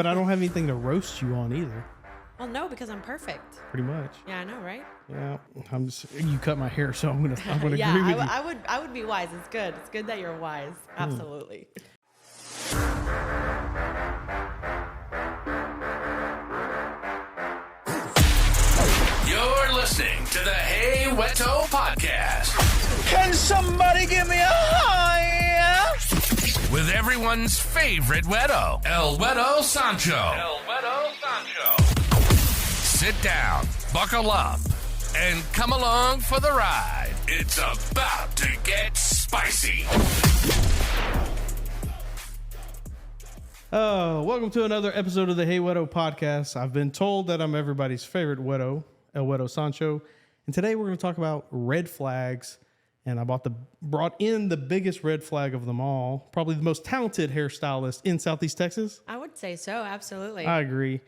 But I don't have anything to roast you on either. Well, no, because I'm perfect. Pretty much. Yeah, I know, right? Yeah, you cut my hair, so I'm gonna agree with you. I would be wise. It's good. It's good that you're wise. Absolutely. You're listening to the Hey Weto podcast. Can somebody give me a high? With everyone's favorite Weto, El Guero Sancho. Sit down, buckle up, and come along for the ride. It's about to get spicy. Welcome to another episode of the Hey Weto podcast. I've been told that I'm everybody's favorite Weto, El Guero Sancho, and today we're going to talk about red flags. And I brought in the biggest red flag of them all, probably the most talented hairstylist in Southeast Texas. I would say so. Absolutely. I agree,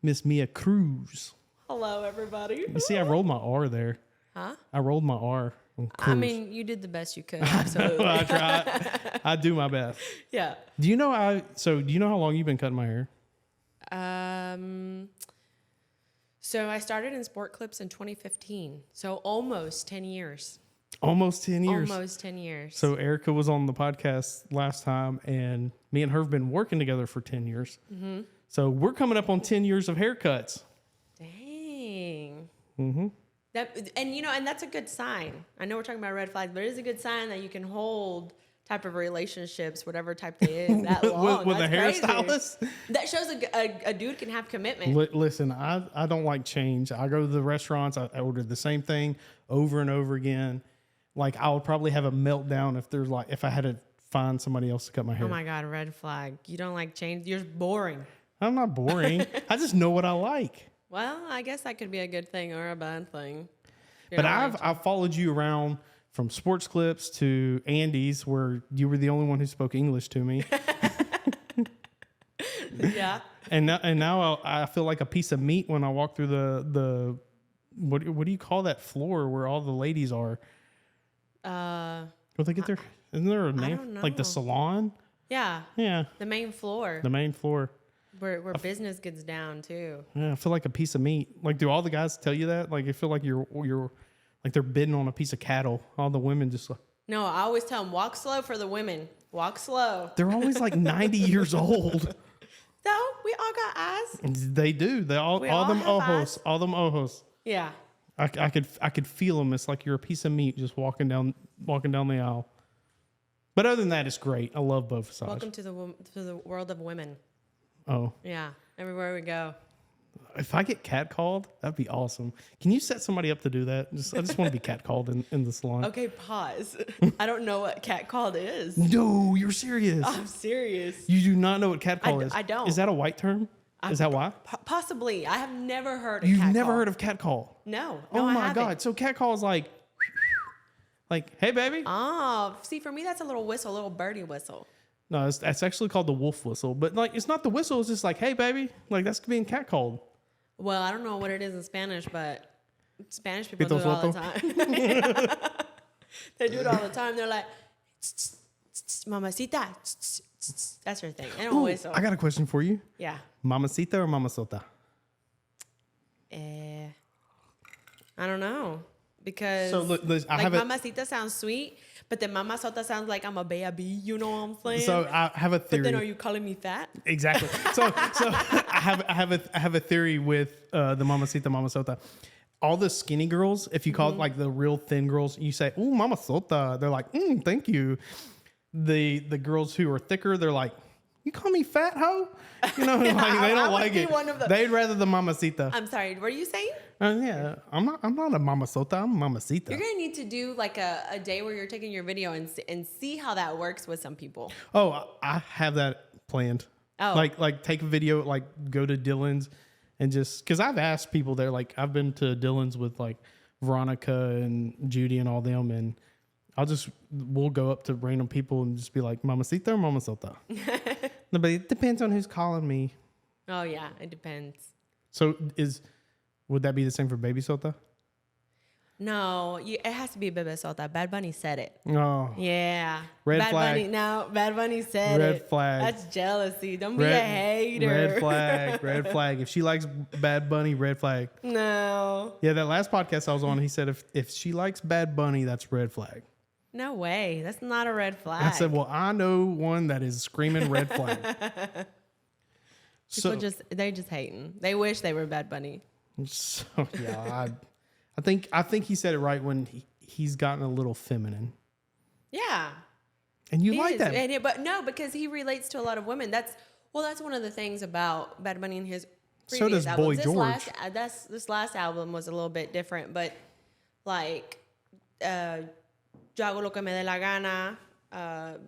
Miss Mia Cruz. Hello, everybody. You see, I rolled my R there. Huh? I rolled my R. I mean, you did the best you could. Absolutely. I tried. I do my best. Yeah. Do you know how long you've been cutting my hair? So I started in sport clips in 2015. So almost 10 years. Almost 10 years. Almost 10 years. So Erica was on the podcast last time, and me and her have been working together for 10 years. Mm-hmm. So we're coming up on 10 years of haircuts. Dang. Mm-hmm. And that's a good sign. I know we're talking about red flags, but it is a good sign that you can hold type of relationships, whatever type they is, that long. with a hairstylist? That shows a dude can have commitment. Listen, I don't like change. I go to the restaurants. I order the same thing over and over again. Like, I would probably have a meltdown if I had to find somebody else to cut my hair. Oh my God, red flag. You don't like change? You're boring. I'm not boring. I just know what I like. Well, I guess that could be a good thing or a bad thing. But I've followed you around from sports clips to Andy's, where you were the only one who spoke English to me. Yeah. And now I feel like a piece of meat when I walk through the what do you call that floor where all the ladies are? Will they get there? Isn't there a name? I don't know. Like the salon? Yeah. Yeah. The main floor. The main floor. Where business gets down too. Yeah, I feel like a piece of meat. Like, do all the guys tell you that? Like, I feel like you're like they're bidding on a piece of cattle. All the women just like. No, I always tell them, walk slow for the women. Walk slow. They're always like 90 years old. No, we all got eyes. They do. They all them ojos. All them ojos. Yeah. I could feel them. It's like you're a piece of meat just walking down the aisle. But other than that, it's great. I love both sides. Welcome to the world of women. Oh. Yeah. Everywhere we go. If I get catcalled, that'd be awesome. Can you set somebody up to do that? I just want to be catcalled in the salon. Okay, pause. I don't know what catcalled is. No, you're serious. I'm serious. You do not know what catcall is. I don't. Is that a white term? Is that why? Possibly. I have never heard of You've catcall. never heard of catcall? No. Oh I my haven't. God. So catcall is like, hey, baby. Oh, see, for me, that's a little whistle, a little birdie whistle. No, that's actually called the wolf whistle. But like, it's not the whistle. It's just like, hey, baby. Like, that's being catcalled. Well, I don't know what it is in Spanish, but Spanish people do it Pito all the time. They do it all the time. They're like, mamacita. That's her thing. They don't whistle. I got a question for you. Yeah. Mamacita or mamasota? I don't know. Because So look, I like have mamacita sounds sweet, but then mamasota sounds like I'm a baby. You know what I'm saying? So I have a theory. But then are you calling me fat? Exactly. So I have a theory with the mamacita mamasota. All the skinny girls, if you call it like the real thin girls, you say, "Ooh, mamasota." They're like, "Thank you." The girls who are thicker, they're like, "You call me fat hoe?" You know, Yeah, like they I don't would like be it. one of them. They'd rather the mamacita. I'm sorry. What are you saying? Yeah, I'm not a mamasota. I'm a mamacita. You're gonna need to do like a day where you're taking your video and see how that works with some people. Oh, I have that planned. Oh. Like take a video, like go to Dylan's and just, cause I've asked people there, like I've been to Dylan's with like Veronica and Judy and all them. And we'll go up to random people and just be like, mamacita or mamasota? No, but it depends on who's calling me. Oh yeah, it depends. So would that be the same for baby sota? No, it has to be Bebe Sota. Bad Bunny said it. Oh, Yeah. Red Bad flag. Bunny, no, Bad Bunny said Red it. flag. That's jealousy. Don't be a hater. Red flag. Red flag. If she likes Bad Bunny, red flag. No. Yeah, that last podcast I was on, he said if she likes Bad Bunny, that's red flag. No way. That's not a red flag. I said, well, I know one that is screaming red flag. People they're just hating. They wish they were Bad Bunny. So yeah, I think he said it right when he's gotten a little feminine. Yeah. And you He like is. that. But no, because he relates to a lot of women. That's one of the things about Bad Bunny and his So previous does Boy albums. George. This last album was a little bit different, but like Yo hago lo que me dé la gana,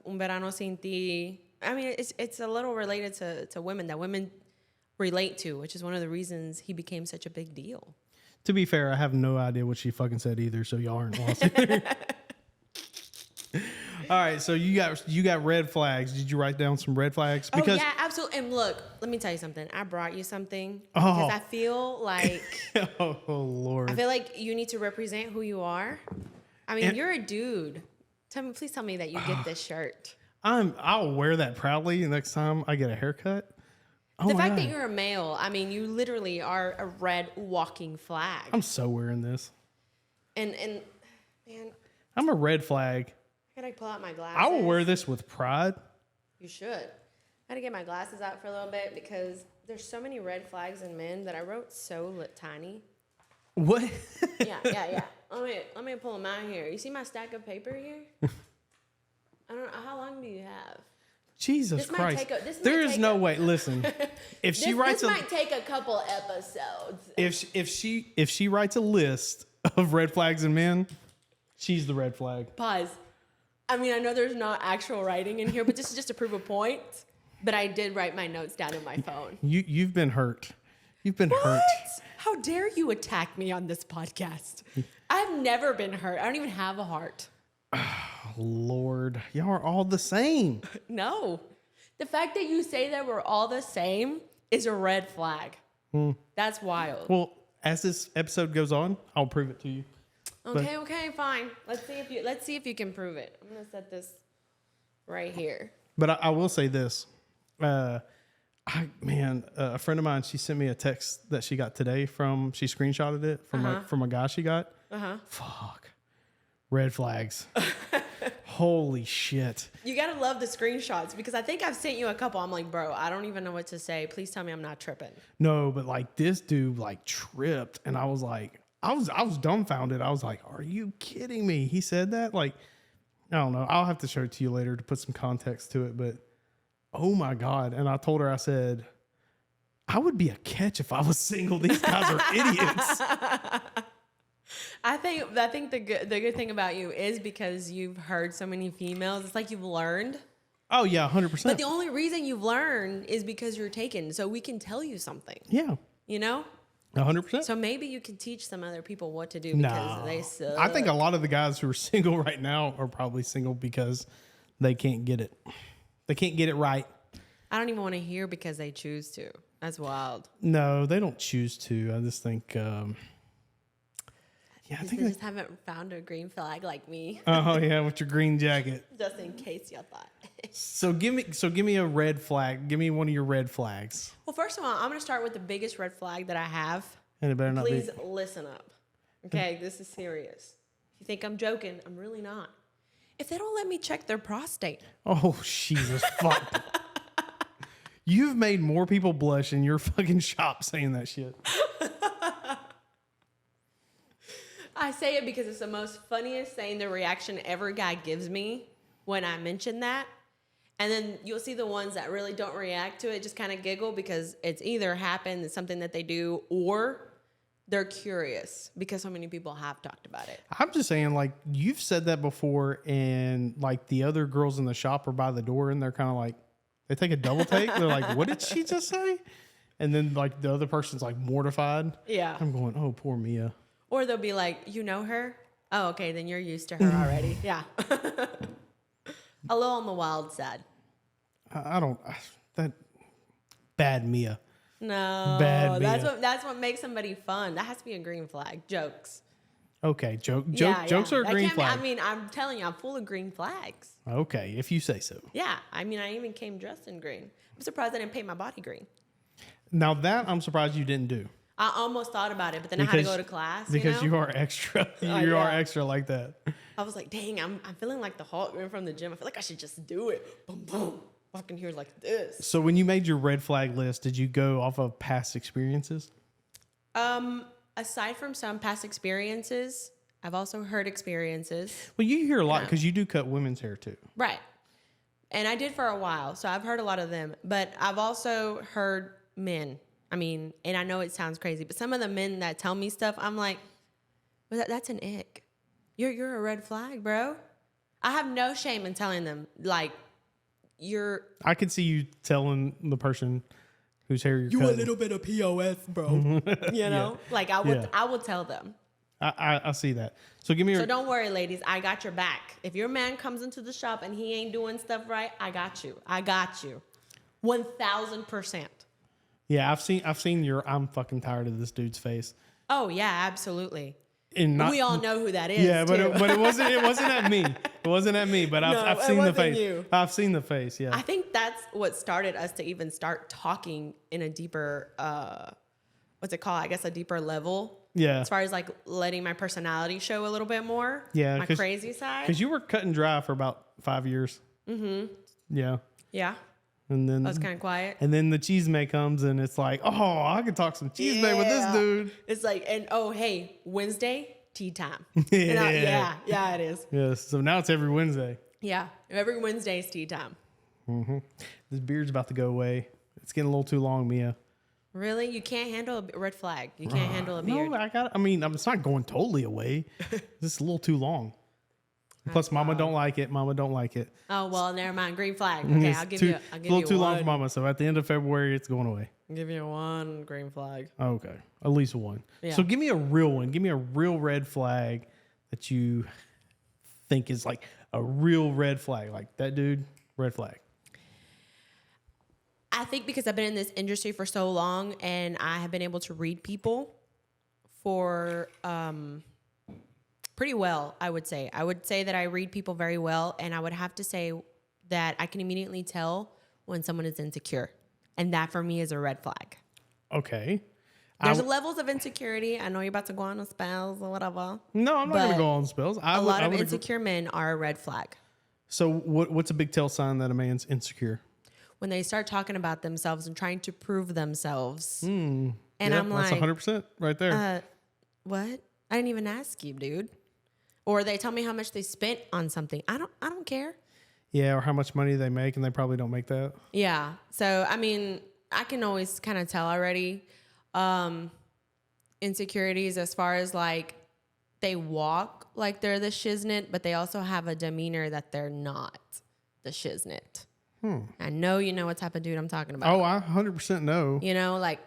Un verano sin ti. I mean, it's a little related to women that women relate to, which is one of the reasons he became such a big deal. To be fair, I have no idea what she fucking said either, so y'all aren't lost. All right, so you got red flags. Did you write down some red flags? Because, oh yeah, absolutely. And look, let me tell you something. I brought you something because I feel like oh Lord, I feel like you need to represent who you are. I mean, you're a dude. Please tell me that you get this shirt. I'll wear that proudly next time I get a haircut. Oh the fact that you're a male, I mean, you literally are a red walking flag. I'm so wearing this. And man, I'm a red flag. I gotta pull out my glasses. I will wear this with pride. You should. I gotta get my glasses out for a little bit because there's so many red flags in men that I wrote so tiny. What? Yeah. Let me pull them out here. You see my stack of paper here? I don't know. How long do you have? Jesus Christ. There is no way. Listen, if she writes this might take a couple episodes. If she writes a list of red flags in men, she's the red flag. Pause. I mean, I know there's not actual writing in here, but this is just to prove a point. But I did write my notes down in my phone. You've been hurt. You've been hurt. How dare you attack me on this podcast? I've never been hurt. I don't even have a heart. Lord, y'all are all the same. No. The fact that you say that we're all the same is a red flag. That's wild. Well, as this episode goes on, I'll prove it to you. Okay, fine. Let's see if you can prove it. I'm gonna set this right here. But I will say this. A friend of mine, she sent me a text that she got today she screenshotted it from a guy she got. Fuck. Red flags. Holy shit. You gotta love the screenshots because I think I've sent you a couple. I'm like, bro, I don't even know what to say. Please tell me I'm not tripping. No, but like this dude like tripped, and I was like, I was dumbfounded. I was like, are you kidding me? He said that? Like, I don't know. I'll have to show it to you later to put some context to it, but oh my God. And I told her, I said, I would be a catch if I was single. These guys are idiots. I think the good thing about you is because you've heard so many females. It's like you've learned. Oh yeah, 100%. But the only reason you've learned is because you're taken. So we can tell you something. Yeah. You know? 100%. So maybe you can teach some other people what to do because they suck. I think a lot of the guys who are single right now are probably single because they can't get it. They can't get it right. I don't even want to hear because they choose to. That's wild. No, they don't choose to. I just think... I think they just haven't found a green flag like me. Oh yeah, with your green jacket. Just in case y'all thought. So give me a red flag. Give me one of your red flags. Well, first of all, I'm gonna start with the biggest red flag that I have. And it better not Please listen up. Okay, this is serious. If you think I'm joking, I'm really not. If they don't let me check their prostate. Oh Jesus fuck. You've made more people blush in your fucking shop saying that shit. I say it because it's the most funniest thing, the reaction every guy gives me when I mention that. And then you'll see the ones that really don't react to it, just kind of giggle because it's either happened, it's something that they do, or they're curious because so many people have talked about it. I'm just saying, like, you've said that before, and like the other girls in the shop are by the door and they're kind of like, they take a double take. They're like, what did she just say? And then like the other person's like mortified. Yeah. I'm going, oh, poor Mia. Or they'll be like, you know her? Oh, okay, then you're used to her already. Yeah. A little on the wild side. That bad Mia. No. Bad Mia. That's what makes somebody fun. That has to be a green flag. Jokes. Okay, Yeah, jokes yeah. are a green flag. I mean, I'm telling you, I'm full of green flags. Okay, if you say so. Yeah, I mean, I even came dressed in green. I'm surprised I didn't paint my body green. Now that I'm surprised you didn't do. I almost thought about it, but then I had to go to class. Because you know? you are extra. You yeah. are extra like that. I was like, dang, I'm feeling like the Hulk going from the gym. I feel like I should just do it. Boom, boom. Walking here like this. So when you made your red flag list, did you go off of past experiences? Aside from some past experiences, I've also heard experiences. Well, you hear a lot because you do cut women's hair too. Right. And I did for a while, so I've heard a lot of them. But I've also heard men. I mean, and I know it sounds crazy, but some of the men that tell me stuff, I'm like, well, that's an ick. You're a red flag, bro. I have no shame in telling them, like, I could see you telling the person whose hair you're cutting. A little bit of POS, bro. You know? Like, I would tell them. I see that. So give me So don't worry, ladies. I got your back. If your man comes into the shop and he ain't doing stuff right, I got you. 1,000%. Yeah, I've seen your I'm fucking tired of this dude's face. Oh yeah, absolutely. And we all know who that is. Yeah, but too. it wasn't at me. It wasn't at me. But I've seen the face. You. I've seen the face. Yeah. I think that's what started us to even start talking in a deeper, what's it called? I guess a deeper level. Yeah. As far as like letting my personality show a little bit more. Yeah. My crazy side. Because you were cut and dry for about 5 years. Mm-hmm. Yeah. Yeah. And then I was kind of quiet. And then the chisme comes and it's like, oh, I could talk some chisme with this dude. It's like, and oh, hey, Wednesday, tea time. Yeah. Yeah, it is. Yes. So now it's every Wednesday. Yeah. Every Wednesday is tea time. Mm-hmm. This beard's about to go away. It's getting a little too long, Mia. Really? You can't handle a red flag. You can't handle a beard. No, it's not going totally away. It's a little too long. Plus, Mama don't like it. Mama don't like it. Oh, well, never mind. Green flag. Okay, I'll give you a little too long for Mama. So at the end of February, it's going away. I'll give you one green flag. Okay. At least one. Yeah. So give me a real one. Give me a real red flag that you think is like a real red flag. Like that dude, red flag. I think because I've been in this industry for so long and I have been able to read people for pretty well, I would say. I would say that I read people very well, and I would have to say that I can immediately tell when someone is insecure. And that for me is a red flag. Okay. There's levels of insecurity. I know you're about to go on a spells or whatever. No, I'm not going to go on spells. A lot of insecure men are a red flag. So what's a big tell sign that a man's insecure? When they start talking about themselves and trying to prove themselves. And I'm like, that's 100% right there. What? I didn't even ask you, dude. Or they tell me how much they spent on something. I don't care. Yeah, or how much money they make, and they probably don't make that. Yeah. So, I mean, I can always kind of tell already insecurities as far as like they walk like they're the shiznit, but they also have a demeanor that they're not the shiznit. I know you know what type of dude I'm talking about. Oh, I 100% know. You know, like...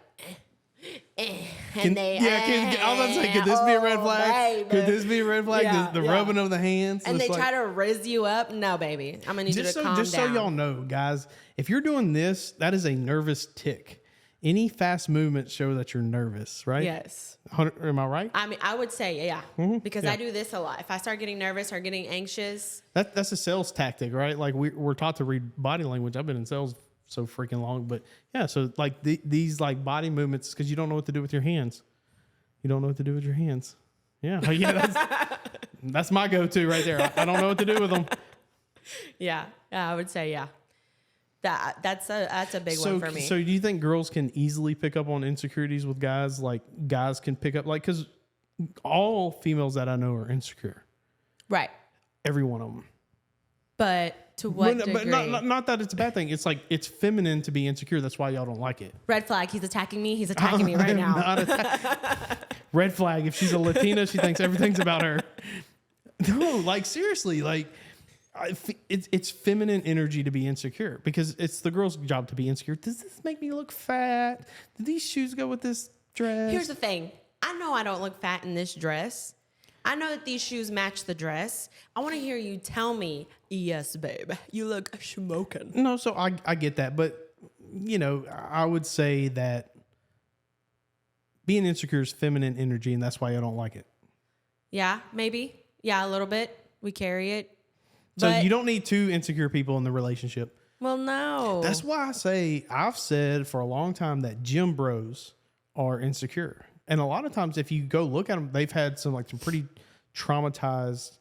I was about to say, could this be a red flag? Baby. Could this be a red flag? Yeah, the rubbing of the hands. And they try to raise you up. No, baby. I'm going to need you to calm down. Just so y'all know, guys, if you're doing this, that is a nervous tick. Any fast movements show that you're nervous, right? Yes. Am I right? I mean, I would say, yeah. Because I do this a lot. If I start getting nervous or getting anxious. That's a sales tactic, right? Like we're taught to read body language. I've been in sales so freaking long, but yeah, so like these like body movements, because you don't know what to do with your hands. You don't know what to do with your hands. Yeah, that's my go-to right there. I don't know what to do with them. Yeah, I would say yeah. That's a big one for me. So do you think girls can easily pick up on insecurities with guys? Like guys can pick up, like, because all females that I know are insecure. Right. Every one of them. But to what degree? But not that it's a bad thing. It's like it's feminine to be insecure. That's why y'all don't like it. Red flag. He's attacking me. He's attacking me right now. Red flag. If she's a Latina, she thinks everything's about her. No, like seriously, like it's feminine energy to be insecure because it's the girl's job to be insecure. Does this make me look fat? Do these shoes go with this dress? Here's the thing. I know I don't look fat in this dress. I know that these shoes match the dress. I want to hear you tell me, yes, babe, you look smoking. No, so I get that. But, you know, I would say that being insecure is feminine energy, and that's why I don't like it. Yeah, maybe. Yeah, a little bit. We carry it. So But- you don't need two insecure people in the relationship. Well, no. That's why I've said for a long time that gym bros are insecure. And a lot of times if you go look at them, they've had some pretty traumatized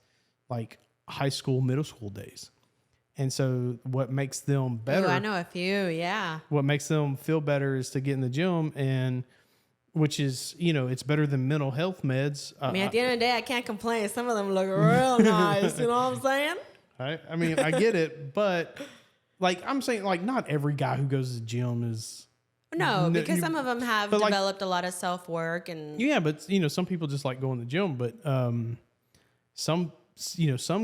like high school, middle school days. And so what makes them better, Ooh, I know a few, yeah. what makes them feel better is to get in the gym, and which is, it's better than mental health meds. I mean, at the end of the day, I can't complain. Some of them look real nice. You know what I'm saying? I mean, I get it, but like I'm saying, like not every guy who goes to the gym is. No, because some of them have but, like- developed a lot of self-work and Yeah, but some people just like going to the gym, but some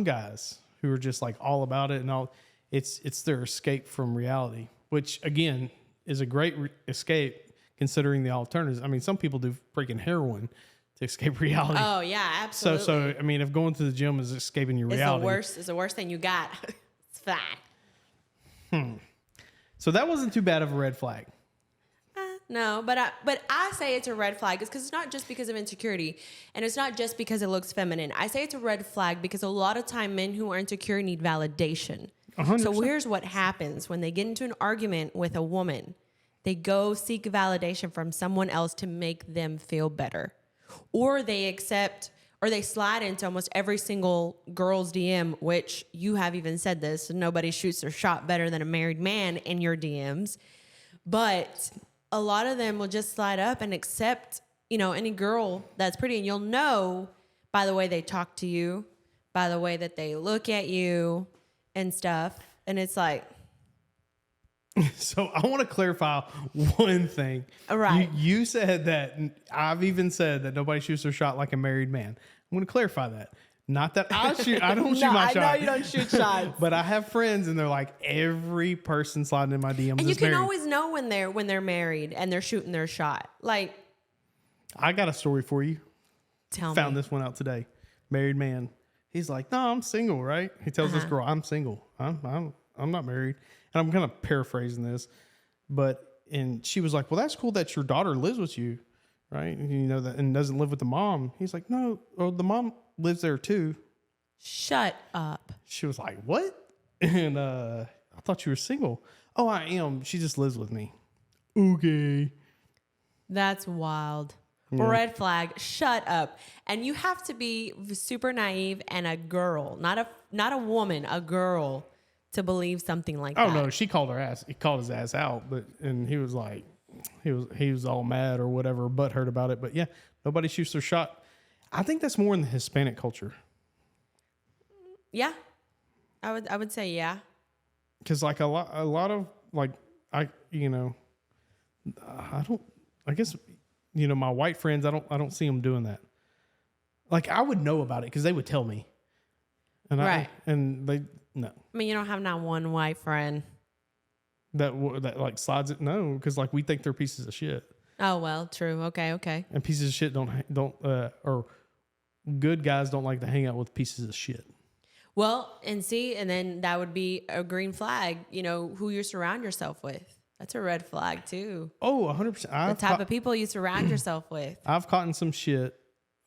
guys who are just like all about it and all, it's their escape from reality, which again is a great escape considering the alternatives. I mean, some people do freaking heroin to escape reality. oh yeah, absolutely. So I mean, if going to the gym is escaping your reality, It's the worst thing you got. It's fine. so that wasn't too bad of a red flag. No, but I say it's a red flag because it's not just because of insecurity, and it's not just because it looks feminine. I say it's a red flag because a lot of time men who are insecure need validation. 100%. So here's what happens when they get into an argument with a woman. They go seek validation from someone else to make them feel better. Or they accept or they slide into almost every single girl's DM, which you have even said this, nobody shoots their shot better than a married man in your DMs. But a lot of them will just slide up and accept, any girl that's pretty. And you'll know by the way they talk to you, by the way that they look at you and stuff. And it's like, So I want to clarify one thing. All right. You said that, I've even said that nobody shoots their shot like a married man. I'm going to clarify that. Not that I shoot. I don't shoot my shot. I know you don't shoot shots. But I have friends and they're like, every person sliding in my DMs And is you can married. always know when they're married and they're shooting their shot. Like, I got a story for you. tell Found me. this one out today. Married man. He's like, no, I'm single, right? He tells this girl, I'm single. I'm not married. And I'm kind of paraphrasing this, and she was like, well, that's cool that your daughter lives with you, right? That and doesn't live with the mom. He's like, no, the mom lives there too. Shut up. She was like, what? And I thought you were single. Oh, I am. She just lives with me. Okay. That's wild. Yeah. Red flag. Shut up. And you have to be super naive and a girl, not a woman, a girl, to believe something like that. Oh no, she called her ass. He called his ass out, and he was like, he was all mad or whatever, butthurt about it. But yeah, nobody shoots their shot. I think that's more in the Hispanic culture. Yeah. I would say yeah. Because like a lot of like I guess my white friends I don't see them doing that. Like I would know about it because they would tell me, and Right. no I mean, you don't have not one white friend. that like slides it no because like we think they're pieces of shit, Oh, well, true. Okay. and pieces of shit don't or good guys don't like to hang out with pieces of shit. Well, and then that would be a green flag, who you surround yourself with. That's a red flag too. Oh, 100%. The type of people you surround yourself with. I've caught in some shit.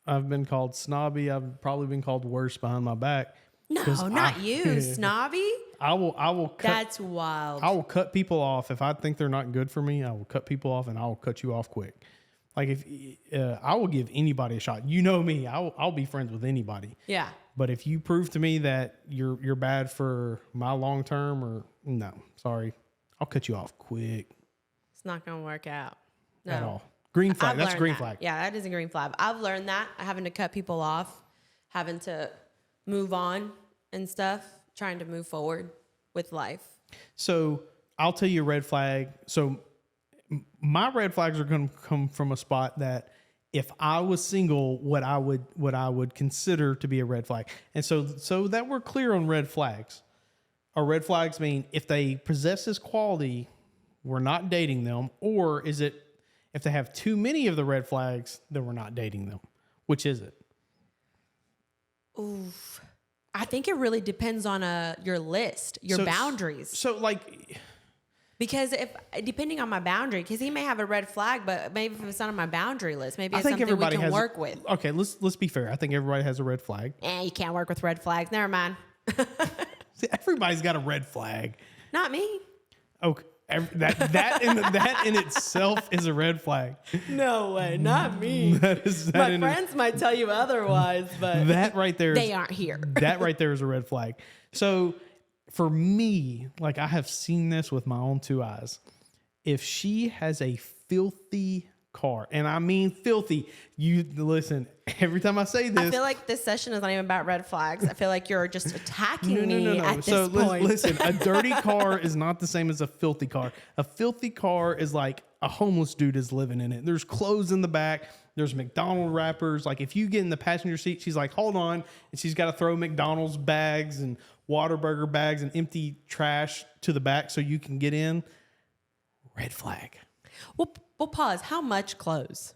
I've been called snobby. I've probably been called worse behind my back. No, 'Cause not you, snobby. I will cut. That's wild. I will cut people off if I think they're not good for me. I will cut people off, and I will cut you off quick. Like if I will give anybody a shot. You know me. I'll be friends with anybody. Yeah. But if you prove to me that you're bad for my long term, or no, sorry, I'll cut you off quick. It's not going to work out. No. At all. Green flag. I've That's a learned green that. flag. Yeah, that is a green flag. I've learned that. Having to cut people off, having to move on and stuff, trying to move forward with life. So I'll tell you a red flag. So my red flags are going to come from a spot that if I was single, what I would consider to be a red flag. And so that we're clear on red flags. Our red flags mean if they possess this quality, we're not dating them, or is it if they have too many of the red flags, then we're not dating them? Which is it? Oof. I think it really depends on your list, your boundaries. So like Because depending on my boundary, because he may have a red flag, but maybe if it's not on my boundary list, maybe it's something we can work with. Okay, let's be fair. I think everybody has a red flag. You can't work with red flags. Never mind. See, everybody's got a red flag. Not me. Okay, that in itself is a red flag. No way, not me. My friends might tell you otherwise, but that right there, they aren't here. That right there is a red flag. So for me, like I have seen this with my own two eyes. If she has a filthy car, and I mean filthy, you listen, every time I say this, I feel like this session is not even about red flags. I feel like you're just attacking me at this point. Listen, a dirty car is not the same as a filthy car. A filthy car is like a homeless dude is living in it. There's clothes in the back. There's McDonald's wrappers. Like if you get in the passenger seat, she's like, hold on. And she's got to throw McDonald's bags and Whataburger bags and empty trash to the back so you can get in. Red flag. Well, pause. How much clothes?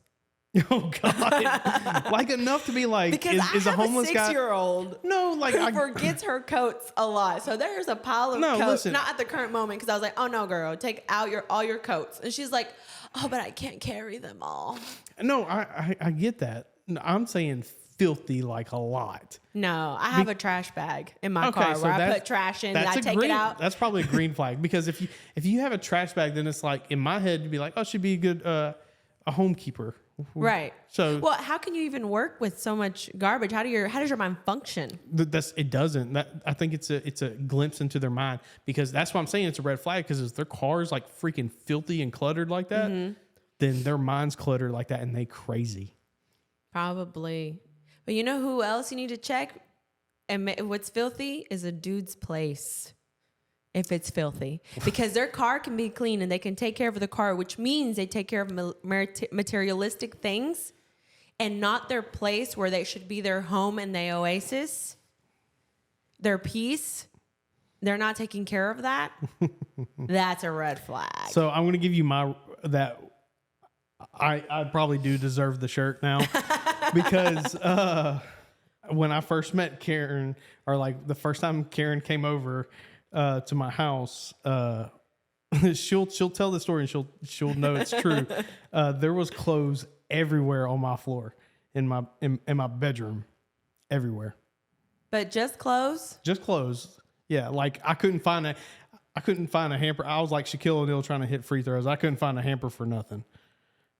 Oh God! Like enough to be like, because is I have a homeless a 6-year-old No, like who forgets her coats a lot. So there's a pile of coats. Listen. Not at the current moment because I was like, oh no, girl, take out all your coats, and she's like, oh, but I can't carry them all. No, I get that. No, I'm saying filthy like a lot. No, I have a trash bag in my car where I put trash in and I take it out. That's probably a green flag because if you have a trash bag, then it's like in my head you'd be like, oh, she'd be a good a homekeeper. Right. So well, how can you even work with so much garbage? How does your mind function? It doesn't. I think it's a glimpse into their mind because that's why I'm saying it's a red flag because if their car is like freaking filthy and cluttered like that, then their mind's cluttered like that and they crazy. Probably. But you know who else you need to check? And what's filthy is a dude's place. If it's filthy, because their car can be clean and they can take care of the car, which means they take care of materialistic things and not their place where they should be their home and their oasis, their peace. They're not taking care of that. That's a red flag. So I'm going to give you I probably do deserve the shirt now because when I first met Karen, or like the first time Karen came over to my house, she'll tell the story and she'll know it's true. There was clothes everywhere on my floor in my bedroom, everywhere. But just clothes? Just clothes. Yeah, like I couldn't find a hamper. I was like Shaquille O'Neal trying to hit free throws. I couldn't find a hamper for nothing.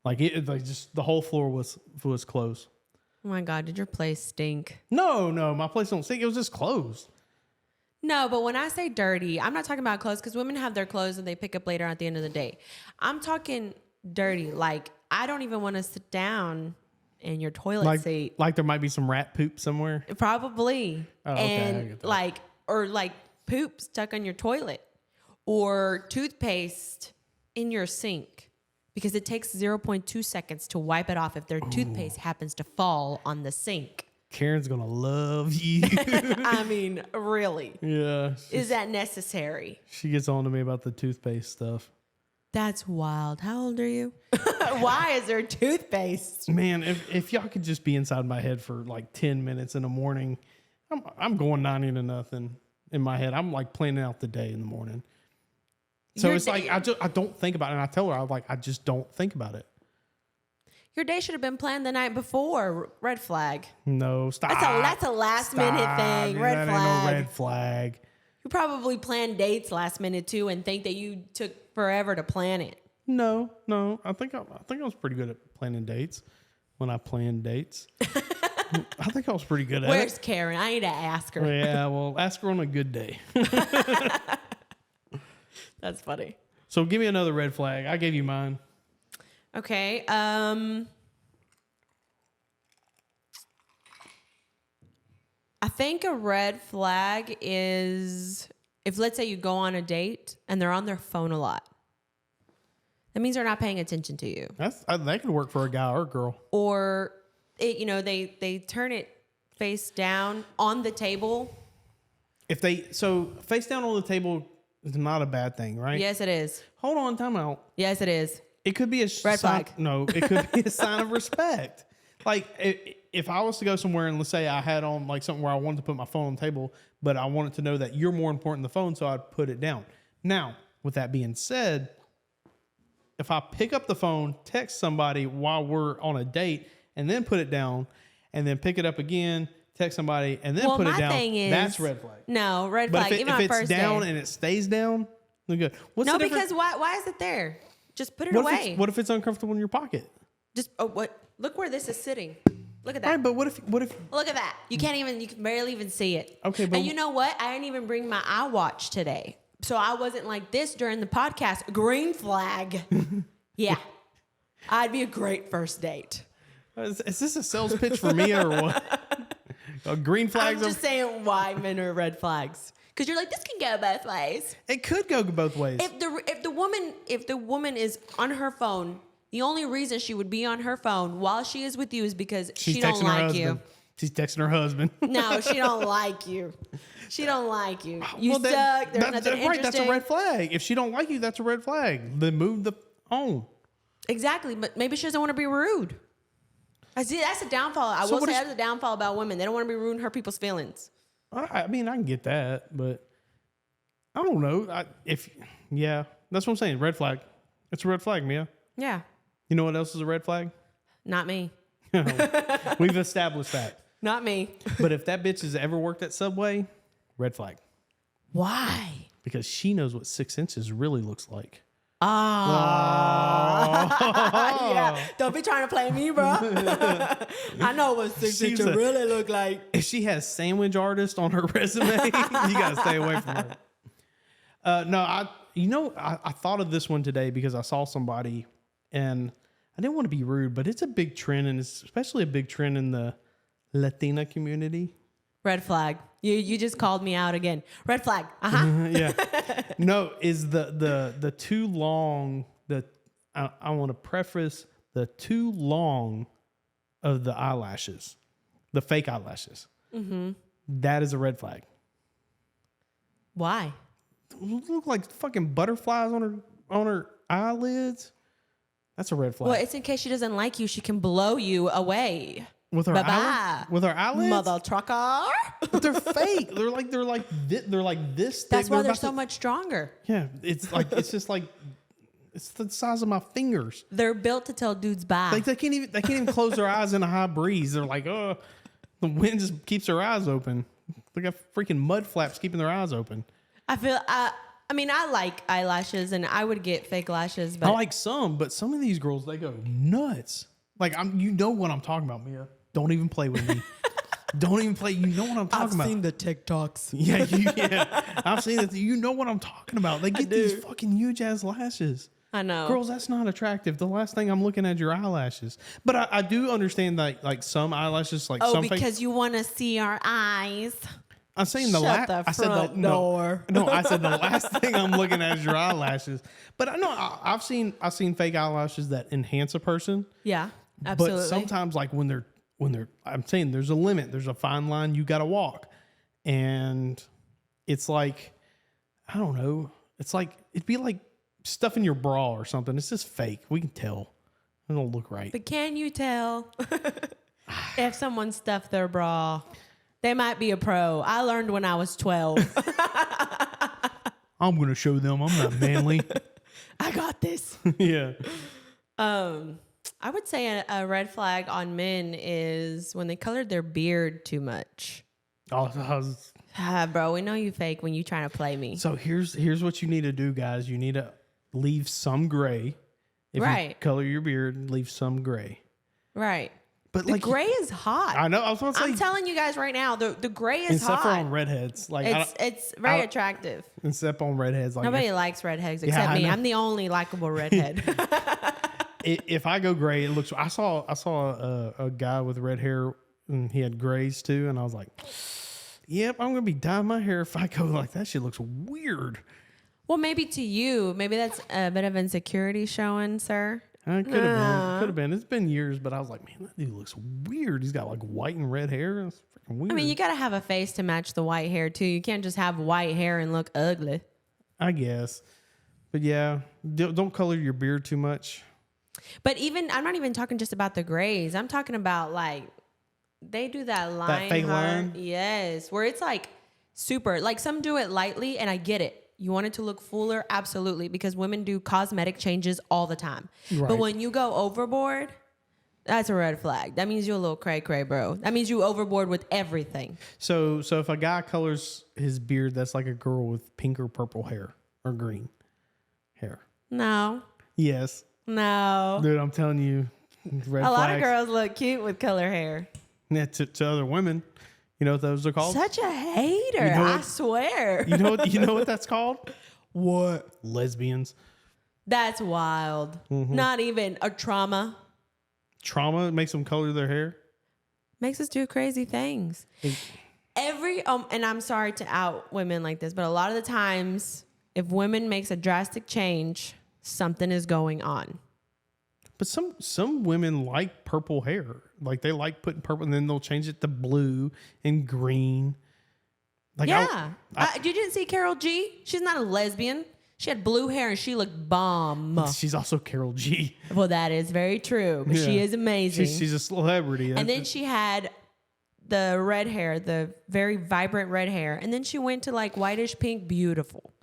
Like just the whole floor was clothes. Oh my God, did your place stink? No, my place don't stink. It was just clothes. No, but when I say dirty, I'm not talking about clothes because women have their clothes and they pick up later at the end of the day. I'm talking dirty. Like, I don't even want to sit down in your toilet seat. Like there might be some rat poop somewhere? Probably. Oh, okay, and I get that. or poop stuck on your toilet or toothpaste in your sink because it takes 0.2 seconds to wipe it off if their toothpaste happens to fall on the sink. Karen's gonna love you. I mean, really? Yeah. Is that necessary? She gets on to me about the toothpaste stuff. That's wild. How old are you? Why is there toothpaste? Man, if y'all could just be inside my head for like 10 minutes in the morning, I'm going 90-0 in my head. I'm like planning out the day in the morning. So it's like I don't think about it. And I tell her I just don't think about it. Your day should have been planned the night before. Red flag. No, stop. That's a last minute thing. Red flag. Ain't no red flag. You probably planned dates last minute too, and think that you took forever to plan it. No. I think I was pretty good at planning dates when I planned dates. I think I was pretty good at it. Where's Karen? I need to ask her. Yeah, well, ask her on a good day. That's funny. So give me another red flag. I gave you mine. Okay. I think a red flag is if, let's say, you go on a date and they're on their phone a lot. That means they're not paying attention to you. That could work for a guy or a girl. Or they turn it face down on the table. So face down on the table is not a bad thing, right? Yes, it is. Hold on, time out. Yes, it is. It could be a red flag. No, it could be a sign of respect. Like if I was to go somewhere and let's say I had on like something where I wanted to put my phone on the table, but I wanted to know that you're more important than the phone, so I'd put it down. Now, with that being said, if I pick up the phone, text somebody while we're on a date, and then put it down, and then pick it up again, text somebody, and then put it down, that's red flag. No, red flag. But even on if it's first down date. and it stays down, then good. What's No, the difference? because why is it there? Just put it What away. if it's uncomfortable in your pocket? Just what? Look where this is sitting. Look at that. Right, but what if Look at that. You can barely even see it. Okay, but and you know what? I didn't even bring my iWatch today. So I wasn't like this during the podcast. Green flag. Yeah. I'd be a great first date. is this a sales pitch for Mia or what? Green flags. I'm just saying why men are red flags. Because you're like, this can go both ways. It could go both ways. If the woman is on her phone, the only reason she would be on her phone while she is with you is because she don't like you. She's texting her husband. No, she don't like you. She don't like you. You suck. There's nothing interesting. Right, that's a red flag. If she don't like you, that's a red flag. Then move the phone. Exactly, but maybe she doesn't want to be rude. I see. That's a downfall. I will say that's a downfall about women. They don't want to be rude and hurt people's feelings. I mean, I can get that, but I don't know. That's what I'm saying. Red flag. It's a red flag, Mia. Yeah. You know what else is a red flag? Not me. We've established that. Not me. But if that bitch has ever worked at Subway, red flag. Why? Because she knows what 6 inches really looks like. Yeah. Don't be trying to play me, bro. I know what 6 inches really look like. If she has sandwich artist on her resume, you gotta stay away from her. I thought of this one today because I saw somebody, and I didn't want to be rude, but it's a big trend, and it's especially a big trend in the Latina community. Red flag. You just called me out again. Red flag. Yeah. No, is the too long, I want to preface the too long of the eyelashes, the fake eyelashes. Mm-hmm. That is a red flag. Why? Look like fucking butterflies on her eyelids. That's a red flag. Well, it's in case she doesn't like you. She can blow you away. With her eyelids? With her eyelids? Mother trucker. But they're fake. They're like this thick. That's why they're so much stronger. Yeah, it's the size of my fingers. They're built to tell dudes bye. Like they can't even close their eyes in a high breeze. They're like, oh, the wind just keeps their eyes open. They got freaking mud flaps keeping their eyes open. I like eyelashes, and I would get fake lashes, but I like some, but some of these girls, they go nuts. Like you know what I'm talking about, Mia. Don't even play with me. Don't even play. You know what I'm talking about. I've seen the TikToks. Yeah. I've seen it. You know what I'm talking about. They get these fucking huge ass lashes. I know. Girls, that's not attractive. The last thing I'm looking at your eyelashes. But I do understand that like some eyelashes, like some because you want to see our eyes. I'm saying door. I said the last thing I'm looking at is your eyelashes. But I know I've seen fake eyelashes that enhance a person. Yeah, absolutely. But sometimes like when they're I'm saying there's a limit, there's a fine line you got to walk. And it's like, I don't know. It's like, it'd be like stuff in your bra or something. It's just fake. We can tell. It don't look right. But can you tell if someone stuffed their bra? They might be a pro. I learned when I was 12. I'm going to show them I'm not manly. I got this. Yeah. I would say a red flag on men is when they colored their beard too much. Bro, we know you fake when you trying to play me. So here's what you need to do, guys. You need to leave some gray. If you color your beard, leave some gray. Right. But the gray is hot. I know. I was going to say. I'm telling you guys right now, the gray is except hot. for on redheads, like it's very attractive. Except on redheads, like nobody likes redheads except me. I'm the only likable redhead. If I go gray, it looks. I saw a guy with red hair, and he had grays too, and I was like, "Yep, I'm gonna be dyeing my hair if I go like that. Shit looks weird." Well, maybe to you, maybe that's a bit of insecurity showing, sir. It could have been. It's been years, but I was like, man, that dude looks weird. He's got like white and red hair. It's freaking weird. I mean, you got to have a face to match the white hair too. You can't just have white hair and look ugly. I guess, but yeah, don't color your beard too much. But I'm not even talking just about the grays. I'm talking about like they do that line. That fake line? Yes, where it's like super. Like some do it lightly, and I get it. You want it to look fuller? Absolutely, because women do cosmetic changes all the time. Right. But when you go overboard, that's a red flag. That means you're a little cray-cray, bro. That means you overboard with everything. So if a guy colors his beard, that's like a girl with pink or purple hair or green hair. No. Yes. No. Dude, I'm telling you, red A lot flags. of girls look cute with color hair. Yeah, to other women. You know what those are called? Such a hater, You know I what- swear. You know what that's called? What? Lesbians. That's wild. Not even a trauma. Trauma makes them color their hair. Makes us do crazy things. And I'm sorry to out women like this, but a lot of the times, if women makes a drastic change, something is going on. But some women like purple hair. Like they like putting purple, and then they'll change it to blue and green. Like Yeah. You didn't see Carol G? She's not a lesbian. She had blue hair and she looked bomb. She's also Carol G. Well, that is very true. But she Yeah. is amazing. She's a celebrity. And then she had the red hair, the very vibrant red hair. And then she went to like whitish pink, beautiful.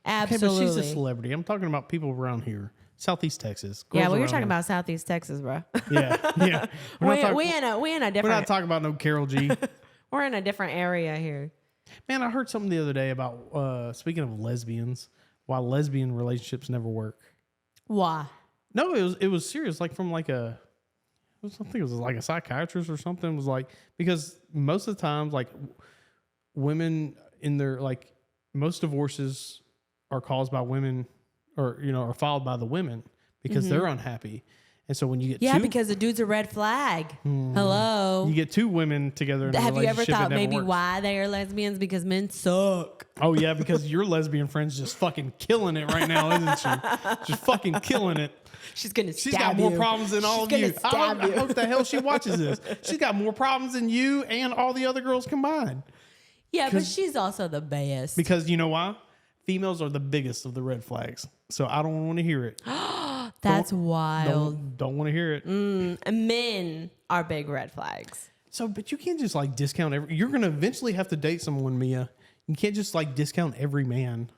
Okay, Absolutely. but she's a celebrity. I'm talking about people around here, Southeast Texas. Yeah, Girls well, you're around talking here. about Southeast Texas, bro. Yeah. We're not we in a We're not different. talking about no Carol G. We're in a different area here. Man, I heard something the other day about speaking of lesbians, why lesbian relationships never work. Why? No, it was serious. Like from like I think it was like a psychiatrist or something. It was like because most of the times like women in their like most divorces are caused by women or are filed by the women because they're unhappy. And so when you get Because the dude's a red flag. Hello. you get two women together in a Have you ever relationship, it thought never maybe works. why they are lesbians? Because men suck. Oh yeah, because your lesbian friend's just fucking killing it right now, isn't she? Just fucking killing it. She's gonna She's stab got more you. problems than all She's of you. gonna stab I you. hope the hell she watches this. She's got more problems than you and all the other girls combined. Yeah, but she's also the best. Because you know why? Females are the biggest of the red flags. So I don't want to hear it. That's wild. Don't want to hear it. Men are big red flags. So, but you can't just like discount every. You're gonna eventually have to date someone, Mia. You can't just like discount every man.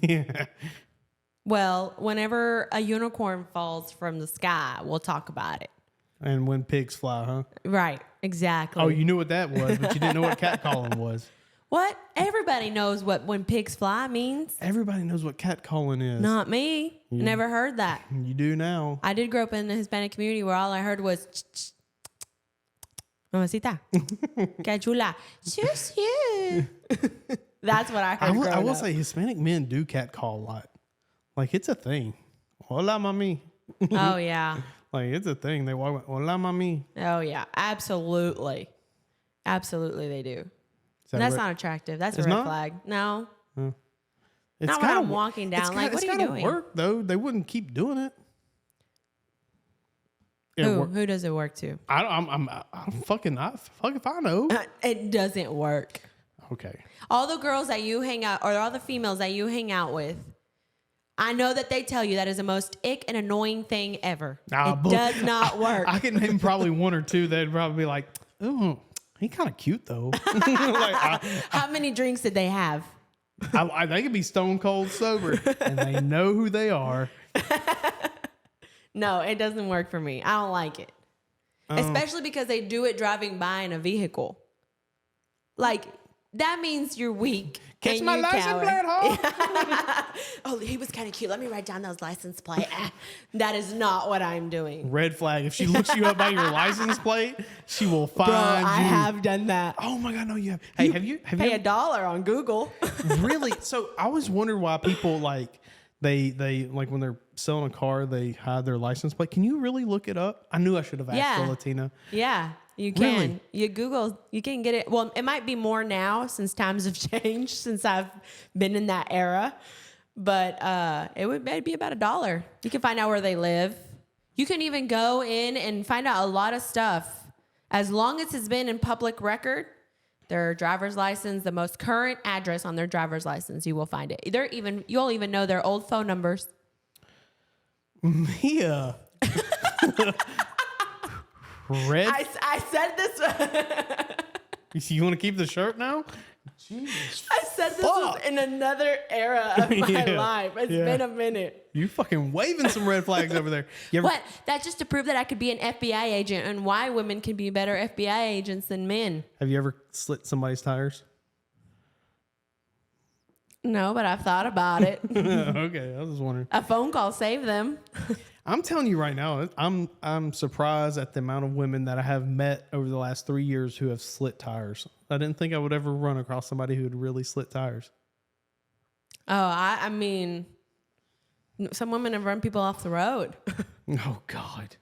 Yeah. Well, whenever a unicorn falls from the sky, we'll talk about it. And when pigs fly, huh? Right, exactly. Oh, you knew what that was, but you didn't know what catcalling was. What? Everybody knows what when pigs fly means. Everybody knows what catcalling is. Not me. Never heard that. You do now. I did grow up in the Hispanic community where all I heard was Mamacita. Que chula. Shoo. That's what I heard. I will up. say Hispanic men do catcall a lot. Like it's a thing. Hola, mami. Oh, yeah. Like it's a thing. They walk. Hola, mami. Oh, yeah. Absolutely. Absolutely, they do. Is that That's right? not attractive. That's a It's red not? flag. No. It's Not when gotta I'm wo- walking down. it's Like, gotta- what are it's you gotta doing? work though. They wouldn't keep doing it. It Who? wor- Who does it work to? I fuck if I know. It doesn't work. Okay. All the girls that you hang out, or all the females that you hang out with, I know that they tell you that is the most ick and annoying thing ever. It does not work. I can name probably one or two that'd probably be like, oh, he kind of cute though. Like, How many drinks did they have? they could be stone cold sober and they know who they are. No, it doesn't work for me. I don't like it. Especially because they do it driving by in a vehicle. Like, that means you're weak. Catch and my you license coward. plate, huh? Oh, he was kind of cute. Let me write down those license plate. That is not what I'm doing. Red flag. If she looks you up by your license plate, she will find Bro, I you. have done that. Oh my God, no, you have. Hey, have you Pay $1 on Google. really? So I always wondered why people like they like when they're selling a car, they hide their license plate. Can you really look it up? I knew I should have asked Yeah. the Latina. Yeah, you can. Really? You Google, you can get it. Well, it might be more now since times have changed since I've been in that era. But it'd be about $1. You can find out where they live. You can even go in and find out a lot of stuff. As long as it's been in public record, their driver's license, the most current address on their driver's license, you will find it. You'll even know their old phone numbers. Mia. Red. I said this. You want to keep the shirt now? Jesus. I said this was in another era of my Yeah. life. It's been a minute. You fucking waving some red flags over there. You ever, What? That's just to prove that I could be an FBI agent and why women can be better FBI agents than men. Have you ever slit somebody's tires? No, but I've thought about it. Okay, I was just wondering. A phone call saved them. I'm telling you right now, I'm surprised at the amount of women that I have met over the last 3 years who have slit tires. I didn't think I would ever run across somebody who had really slit tires. Oh, I mean, some women have run people off the road. Oh God,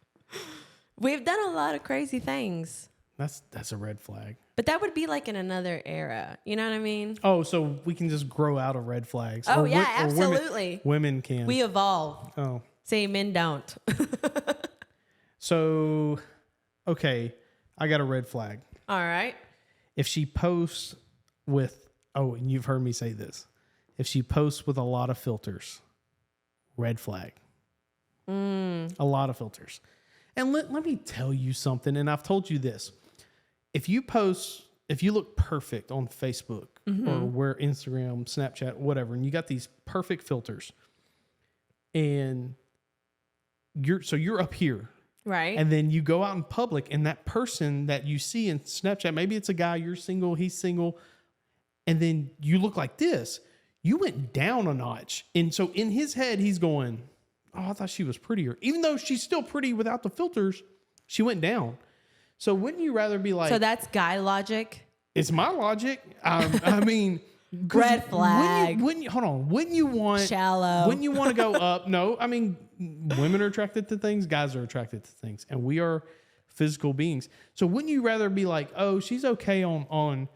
We've done a lot of crazy things. that's a red flag. But that would be like in another era. You know what I mean? Oh, so we can just grow out of red flags. Oh, Or yeah, or absolutely. Women can. We evolve. Oh. Say men don't. So, okay, I got a red flag. All right. If she posts with, and you've heard me say this, if she posts with a lot of filters, red flag. A lot of filters. And let me tell you something, and I've told you this. If you look perfect on Facebook or where Instagram, Snapchat, whatever, and you got these perfect filters, and you're up here. Right. And then you go out in public and that person that you see in Snapchat, maybe it's a guy, you're single, he's single, and then you look like this. You went down a notch. And so in his head, he's going, oh, I thought she was prettier. Even though she's still pretty without the filters, she went down. So wouldn't you rather be like... So that's guy logic? It's my logic. I mean... Red flag. Wouldn't you want... Shallow. Wouldn't you want to go up? No, I mean, women are attracted to things, guys are attracted to things, and we are physical beings. So wouldn't you rather be like, oh, she's okay on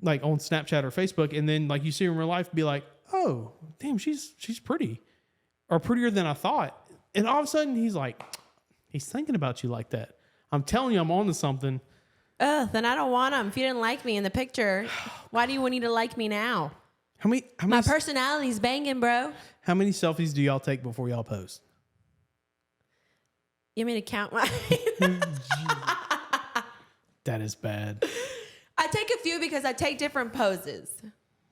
Snapchat or Facebook, and then like you see her in real life, be like, oh, damn, she's pretty, or prettier than I thought, and all of a sudden he's thinking about you like that. I'm telling you, I'm on to something. Then I don't want him. If you didn't like me in the picture, why do you need to like me now? How many My personality's banging, bro. How many selfies do y'all take before y'all post? You want me to count mine? That is bad. I take a few because I take different poses,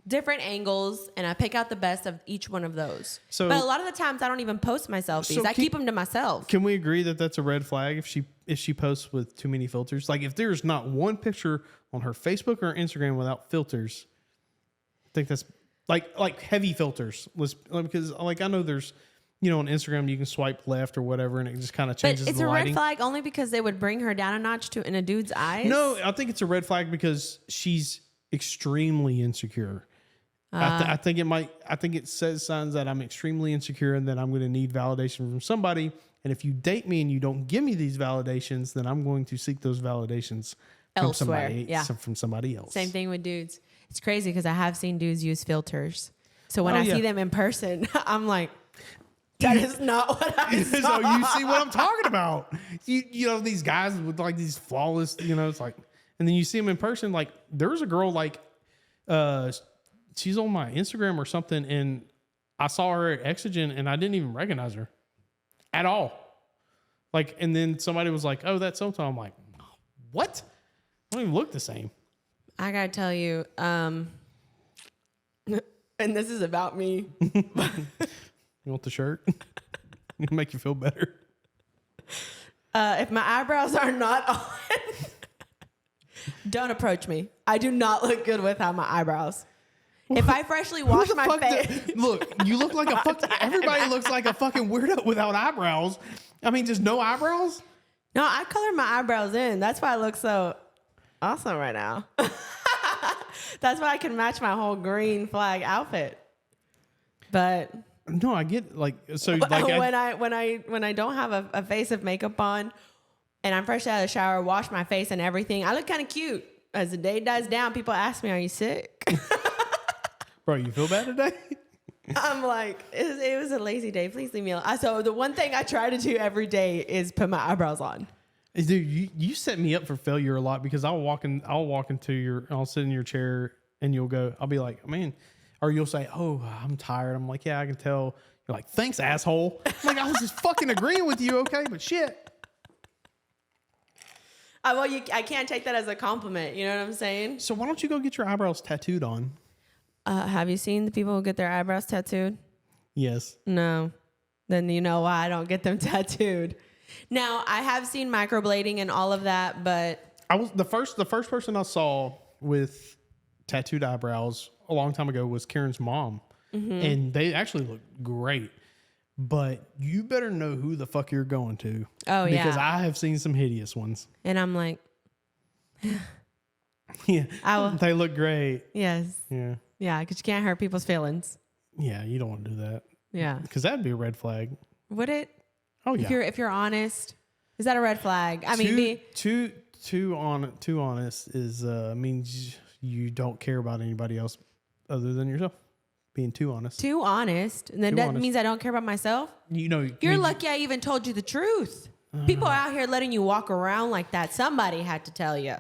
different angles, and I pick out the best of each one of those. So- but a lot of the times I don't even post my selfies. So I keep them to myself. Can we agree that that's a red flag if she posts with too many filters? Like if there's not one picture on her Facebook or Instagram without filters, I think that's like heavy filters. Because like I know there's, on Instagram you can swipe left or whatever and it just kind of changes But it's the a lighting. red flag only because they would bring her down a notch in a dude's eyes. No, I think it's a red flag because she's extremely insecure. I think it says signs that I'm extremely insecure and that I'm going to need validation from somebody. And if you date me and you don't give me these validations, then I'm going to seek those validations Elsewhere, from somebody else. Same thing with dudes. It's crazy because I have seen dudes use filters. So when I see them in person, I'm like, that is not what I saw. So you see what I'm talking about. You know, these guys with like these flawless, it's like, and then you see them in person. Like there's a girl she's on my Instagram or something, and I saw her at Exogen and I didn't even recognize her at all. Like, and then somebody was like, oh, that's so-and-so. I'm like, what? I don't even look the same. I gotta tell you, and this is about me. You want the shirt? It'll make you feel better. If my eyebrows are not on, don't approach me. I do not look good without my eyebrows. If I freshly wash my face, Look, you look like a fucking. Everybody looks like a fucking weirdo without eyebrows. I mean, just no eyebrows. no, I color my eyebrows in. That's why I look so awesome right now. That's why I can match my whole green flag outfit. But No, I get like so. Like when I don't have a face of makeup on, and I'm fresh out of the shower, wash my face and everything, I look kind of cute. As the day dies down, people ask me, "Are you sick?" Bro, you feel bad today? I'm like, it was a lazy day. Please leave me alone. So the one thing I try to do every day is put my eyebrows on. Dude, you set me up for failure a lot because I'll sit in your chair and I'll be like, man, or you'll say, oh, I'm tired. I'm like, yeah, I can tell. You're like, thanks, asshole. I'm like, I was just fucking agreeing with you, okay? But shit. I can't take that as a compliment. You know what I'm saying? So why don't you go get your eyebrows tattooed on? Have you seen the people who get their eyebrows tattooed? Yes. No. Then you know why I don't get them tattooed. Now, I have seen microblading and all of that, but I was the first person I saw with tattooed eyebrows a long time ago was Karen's mom. And they actually look great. But you better know who the fuck you're going to. Oh, yeah. Because I have seen some hideous ones. and I'm like, Yeah. I will- They look great. yes. Yeah. Yeah, because you can't hurt people's feelings. Yeah, you don't want to do that. Yeah. Because that'd be a red flag. Would it? Oh, yeah. If you're honest, is that a red flag? I mean, too honest is means you don't care about anybody else other than yourself. Being too honest. too honest, and then Too that honest. means I don't care about myself. You know, You're lucky I even told you the truth. People are out here letting you walk around like that. Somebody had to tell you.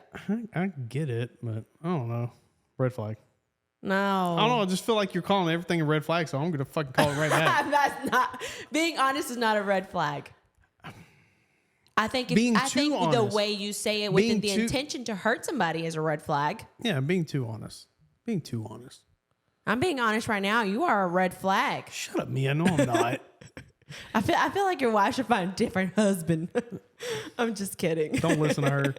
I get it, but I don't know. Red flag. No. I don't know. I just feel like you're calling everything a red flag, so I'm gonna fucking call it right back. That's not being honest is not a red flag. I think Being I think too the honest. way you say it with Being the too- intention to hurt somebody is a red flag. Yeah, being too honest. Being too honest. I'm being honest right now. You are a red flag. Shut up, Mia. No, I'm not. I feel like your wife should find a different husband. I'm just kidding. Don't listen to her.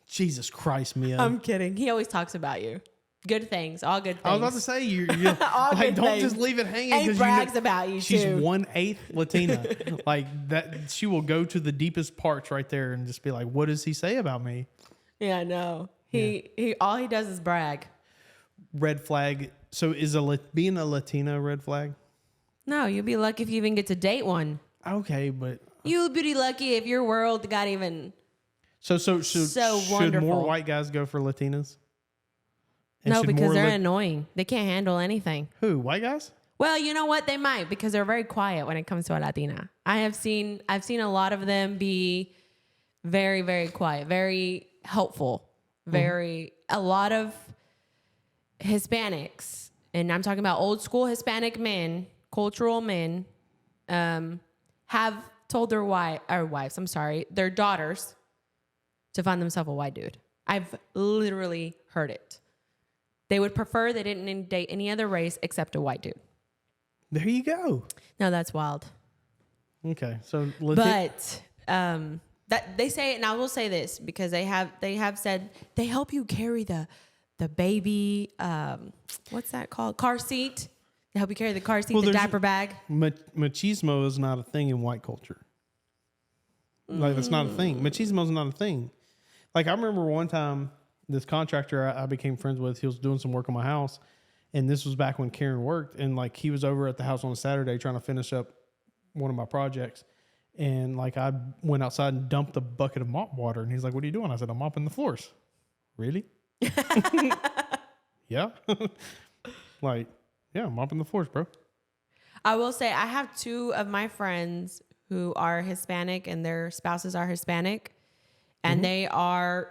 Jesus Christ, Mia. I'm kidding. He always talks about you. Good things, all good things. I was about to say you're All like good don't things. just leave it hanging. And he 'cause brags about you she's too. 1/8 Latina. Like that, she will go to the deepest parts right there and just be like, "What does he say about me?" Yeah, no. He all he does is brag. Red flag. So is being a Latina a red flag? No, you'll be lucky if you even get to date one. Okay, but You'll be lucky if your world got even. so So should wonderful. more white guys go for Latinas? And No, should because more they're annoying. They can't handle anything. who white guys? Well, you know what? They might because they're very quiet when it comes to a Latina. I've seen a lot of them be very, very quiet, very helpful, a lot of Hispanics, and I'm talking about old school Hispanic men, cultural men, have told their daughters to find themselves a white dude. I've literally heard it. They would prefer they didn't date any other race except a white dude. There you go. No, that's wild. Okay, so But that they say, and I will say this because they have said they help you carry the baby. What's that called? Car seat. They help you carry the car seat, Well, the there's- diaper bag. machismo is not a thing in white culture. Like that's not a thing. Machismo is not a thing. Like I remember one time, this contractor I became friends with, he was doing some work on my house, and this was back when Karen worked, and like he was over at the house on a Saturday trying to finish up one of my projects, and like I went outside and dumped a bucket of mop water, and he's like, "What are you doing?" I said, "I'm mopping the floors." Really? Yeah. Like, yeah, I'm mopping the floors, bro. I will say I have two of my friends who are Hispanic and their spouses are Hispanic, and they are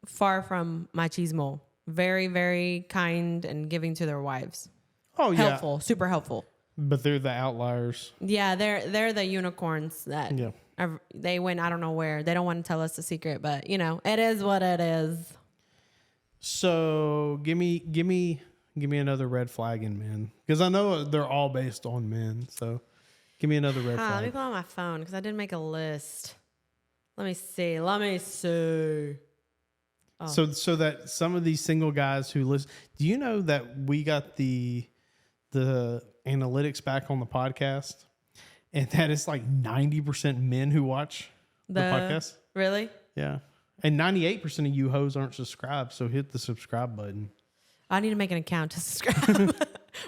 far from machismo. Very, very kind and giving to their wives. Oh yeah, Helpful, super helpful. but they're the outliers. Yeah, they're the unicorns that Yeah. they went I don't know where. They don't want to tell us the secret, but you know, it is what it is. So give me another red flag in men, because I know they're all based on men. So give me another red Let me flag. pull out my phone because I didn't make a list. Let me see. Oh. So that some of these single guys who listen, do you know that we got the analytics back on the podcast, and that it's like 90% men who watch the podcast? Really? Yeah, and 98% of you hoes aren't subscribed. So hit the subscribe button. I need to make an account to subscribe,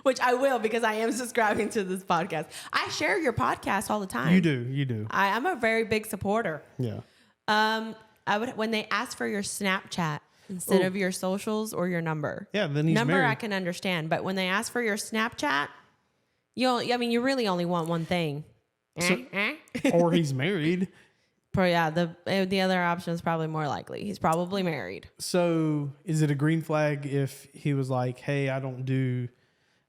which I will because I am subscribing to this podcast. I share your podcast all the time. You do. I'm a very big supporter. Yeah. I would when they ask for your Snapchat instead of your socials or your number. Yeah, then he's number married. I can understand, but when they ask for your Snapchat, you really only want one thing. Or he's married. But yeah, the other option is probably more likely. He's probably married. So is it a green flag if he was like, "Hey, I don't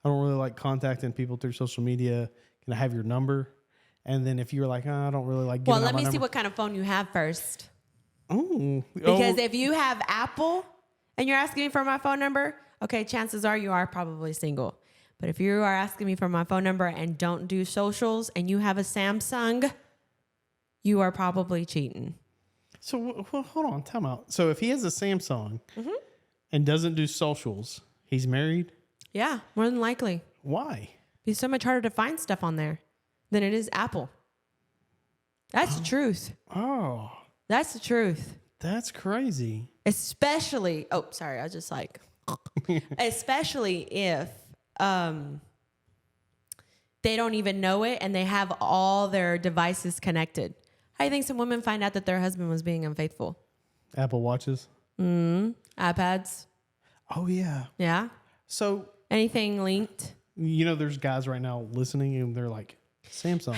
really like contacting people through social media. Can I have your number?" And then if you were like, "I don't really like giving Well, out let my me see number." what kind of phone you have first. Oh, Because if you have Apple and you're asking me for my phone number, okay, chances are you are probably single. But if you are asking me for my phone number and don't do socials and you have a Samsung, you are probably cheating. So hold on, time out. So if he has a Samsung and doesn't do socials, he's married? Yeah, more than likely. Why? It's so much harder to find stuff on there than it is Apple. That's the truth. Oh, That's the truth. that's crazy. Especially, I was just like, especially if they don't even know it and they have all their devices connected. How do you think some women find out that their husband was being unfaithful? Apple Watches? iPads. Oh, yeah. Yeah. So, Anything linked. there's guys right now listening and they're like, Samsung.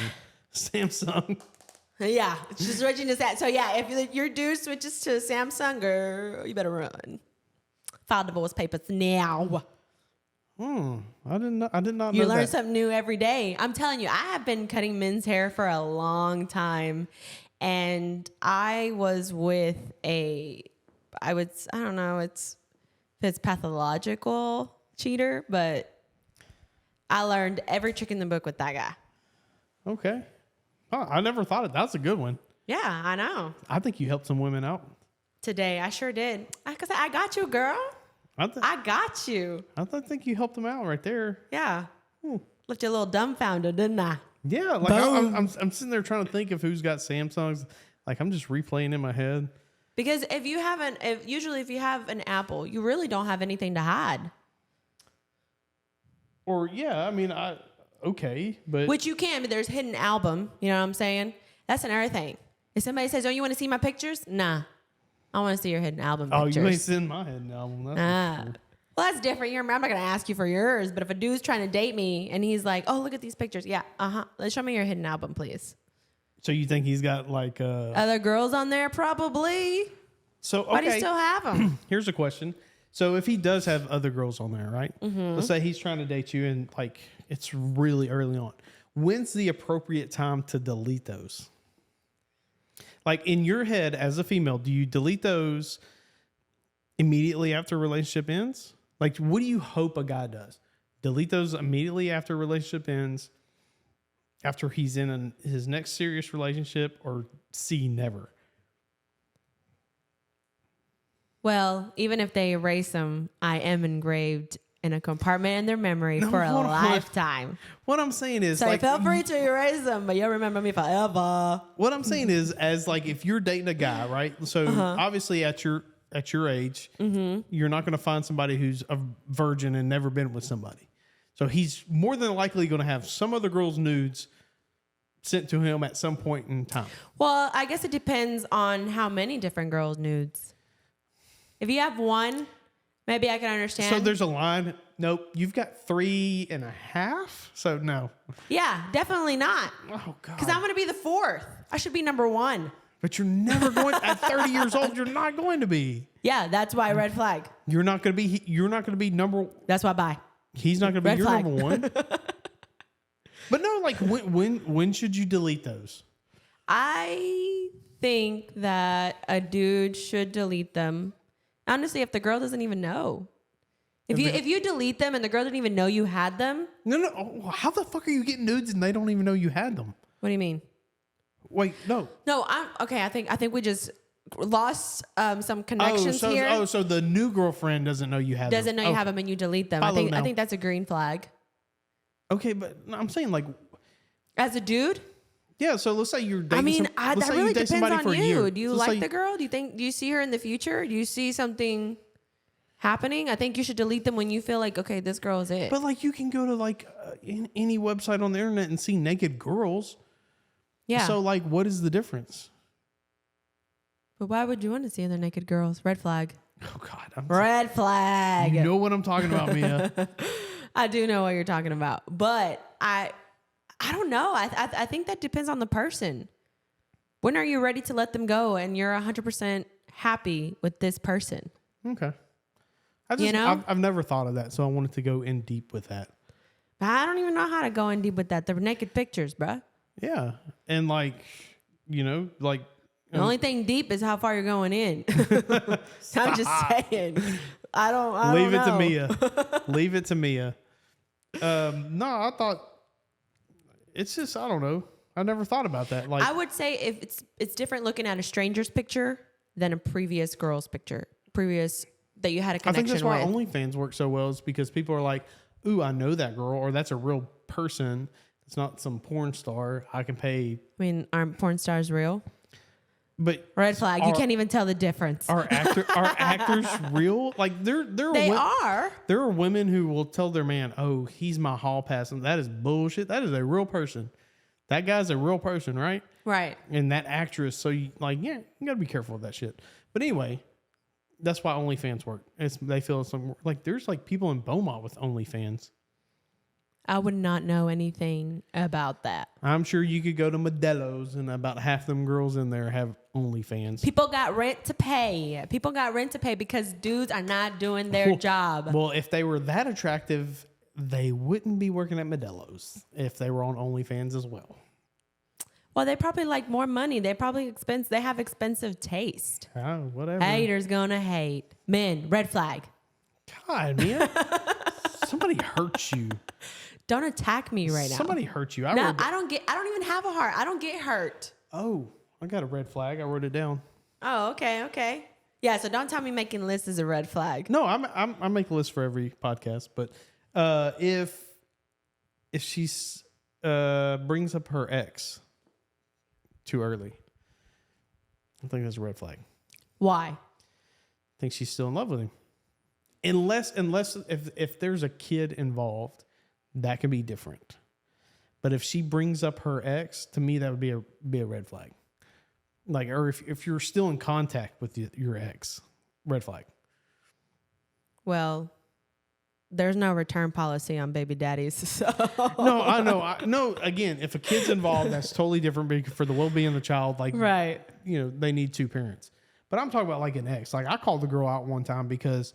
Yeah. It's just switching to that. So, yeah, if your dude switches to Samsung, girl, you better run. File divorce papers now. I did not know You learn that. something new every day. I'm telling you, I have been cutting men's hair for a long time. And I was with I don't know if it's pathological cheater, but I learned every trick in the book with that guy. Okay. Oh, I never thought it. That's a good one. Yeah, I know. I think you helped some women out. Today, I sure did. Because I got you, girl. I got you. I think you helped them out right there. Yeah. Left you a little dumbfounded, didn't I? Yeah, like I'm sitting there trying to think of who's got Samsungs. Like I'm just replaying in my head. Because if you have an Apple, you really don't have anything to hide. Or yeah, I mean, okay, but Which you can, but there's hidden album. You know what I'm saying? That's another thing. If somebody says, "Oh, you want to see my pictures?" Nah, I want to see your hidden album pictures. you ain't seen my head album. That's for sure. Well, that's different. I'm not going to ask you for yours, but if a dude's trying to date me and he's like, "Oh, look at these pictures," yeah, let's show me your hidden album, please. So you think he's got like Other girls on there, probably. So okay. Why do you still have them? Here's a question. So if he does have other girls on there, right? Let's say he's trying to date you and like it's really early on. When's the appropriate time to delete those? Like in your head as a female, do you delete those immediately after a relationship ends? Like what do you hope a guy does? Delete those immediately after a relationship ends, after he's in his next serious relationship, or C, never? Well, even if they erase them, I am engraved in a compartment in their memory for a lifetime. What I'm saying is, So like, feel free to erase them, but you'll remember me forever. what I'm saying is, as like if you're dating a guy, right? So obviously at your age, you're not going to find somebody who's a virgin and never been with somebody. So he's more than likely going to have some other girl's nudes sent to him at some point in time. Well, I guess it depends on how many different girls' nudes. If you have one, maybe I can understand. So there's a line. Nope, you've got 3.5. So no. Yeah, definitely not. Oh God. Because I'm going to be the fourth. I should be number one. But you're never going at 30 years old. You're not going to be. Yeah, that's why red flag. You're not going to be. You're not going to be number. That's why bye. He's not going to be Red your flag. number one. But no, like when should you delete those? I think that a dude should delete them. Honestly, if the girl doesn't even know. If you delete them and the girl didn't even know you had them. No. Oh, how the fuck are you getting nudes and they don't even know you had them? What do you mean? Wait, no. No, I'm okay. I think we just lost some connections here. So the new girlfriend doesn't know you have them. Doesn't know you have them and you delete them. I think that's a green flag. Okay, but no, I'm saying like As a dude? Yeah, so let's say you're dating that let's say really you date depends somebody on for a year. you. Do you like the girl? Do you see her in the future? Do you see something happening? I think you should delete them when you feel like, okay, this girl is it. But like you can go to like any website on the internet and see naked girls. Yeah. So like what is the difference? But why would you want to see other naked girls? Red flag. Oh God. Red flag. You know what I'm talking about, Mia. I do know what you're talking about. But I don't know. I think that depends on the person. When are you ready to let them go and you're 100% happy with this person? Okay. I've never thought of that, so I wanted to go in deep with that. I don't even know how to go in deep with that. They're naked pictures, bruh. Yeah. And like, like The only thing deep is how far you're going in. I'm just saying. I don't Leave it know. to Mia. Leave it to Mia. No, I thought it's just, I don't know. I never thought about that. Like, I would say if it's different looking at a stranger's picture than a previous girl's picture. Previous that you had a connection with. I think that's why OnlyFans works so well is because people are like, ooh, I know that girl, or that's a real person. It's not some porn star. I can pay. I mean, aren't porn stars real? But Red flag. You can't even tell the difference. Are actors real? Like they are. There are women who will tell their man, "Oh, he's my hall pass," and that is bullshit. That is a real person. That guy's a real person, right? Right. And that actress. So you gotta be careful with that shit. But anyway, that's why OnlyFans work. They feel some like there's like people in Beaumont with OnlyFans. I would not know anything about that. I'm sure you could go to Modelo's and about half them girls in there have OnlyFans. People got rent to pay. People got rent to pay because dudes are not doing their job. Well, if they were that attractive, they wouldn't be working at Modelo's if they were on OnlyFans as well. Well, they probably like more money. They have expensive taste. Oh, whatever. Haters gonna hate. Men, red flag. God, man. Somebody hurt you. Don't attack me right now. Somebody hurt you. I don't even have a heart. I don't get hurt. Oh, I got a red flag. I wrote it down. Oh, okay. Yeah, so don't tell me making lists is a red flag. No, I make a list for every podcast, but if she's brings up her ex too early, I think that's a red flag. Why? I think she's still in love with him. Unless if there's a kid involved, that could be different. But if she brings up her ex, to me that would be a red flag. Like, or if you're still in contact with your ex, red flag. Well, there's no return policy on baby daddies. So. No, I know. No, again, if a kid's involved, that's totally different for the well-being of the child. Like, right. They need two parents. But I'm talking about like an ex. Like I called the girl out one time because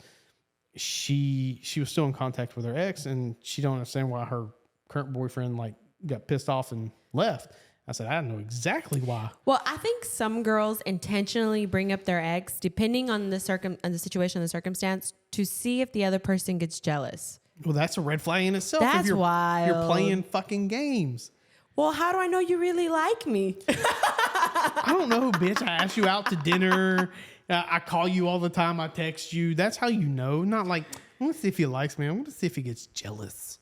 she was still in contact with her ex, and she don't understand why her current boyfriend like got pissed off and left. I said, I don't know exactly why. Well, I think some girls intentionally bring up their ex, depending on the situation, the circumstance, to see if the other person gets jealous. Well, that's a red flag in itself. That's if wild. You're playing fucking games. Well, how do I know you really like me? I don't know, bitch. I ask you out to dinner. I call you all the time. I text you. That's how you know. Not like, I want to see if he likes me. I want to see if he gets jealous.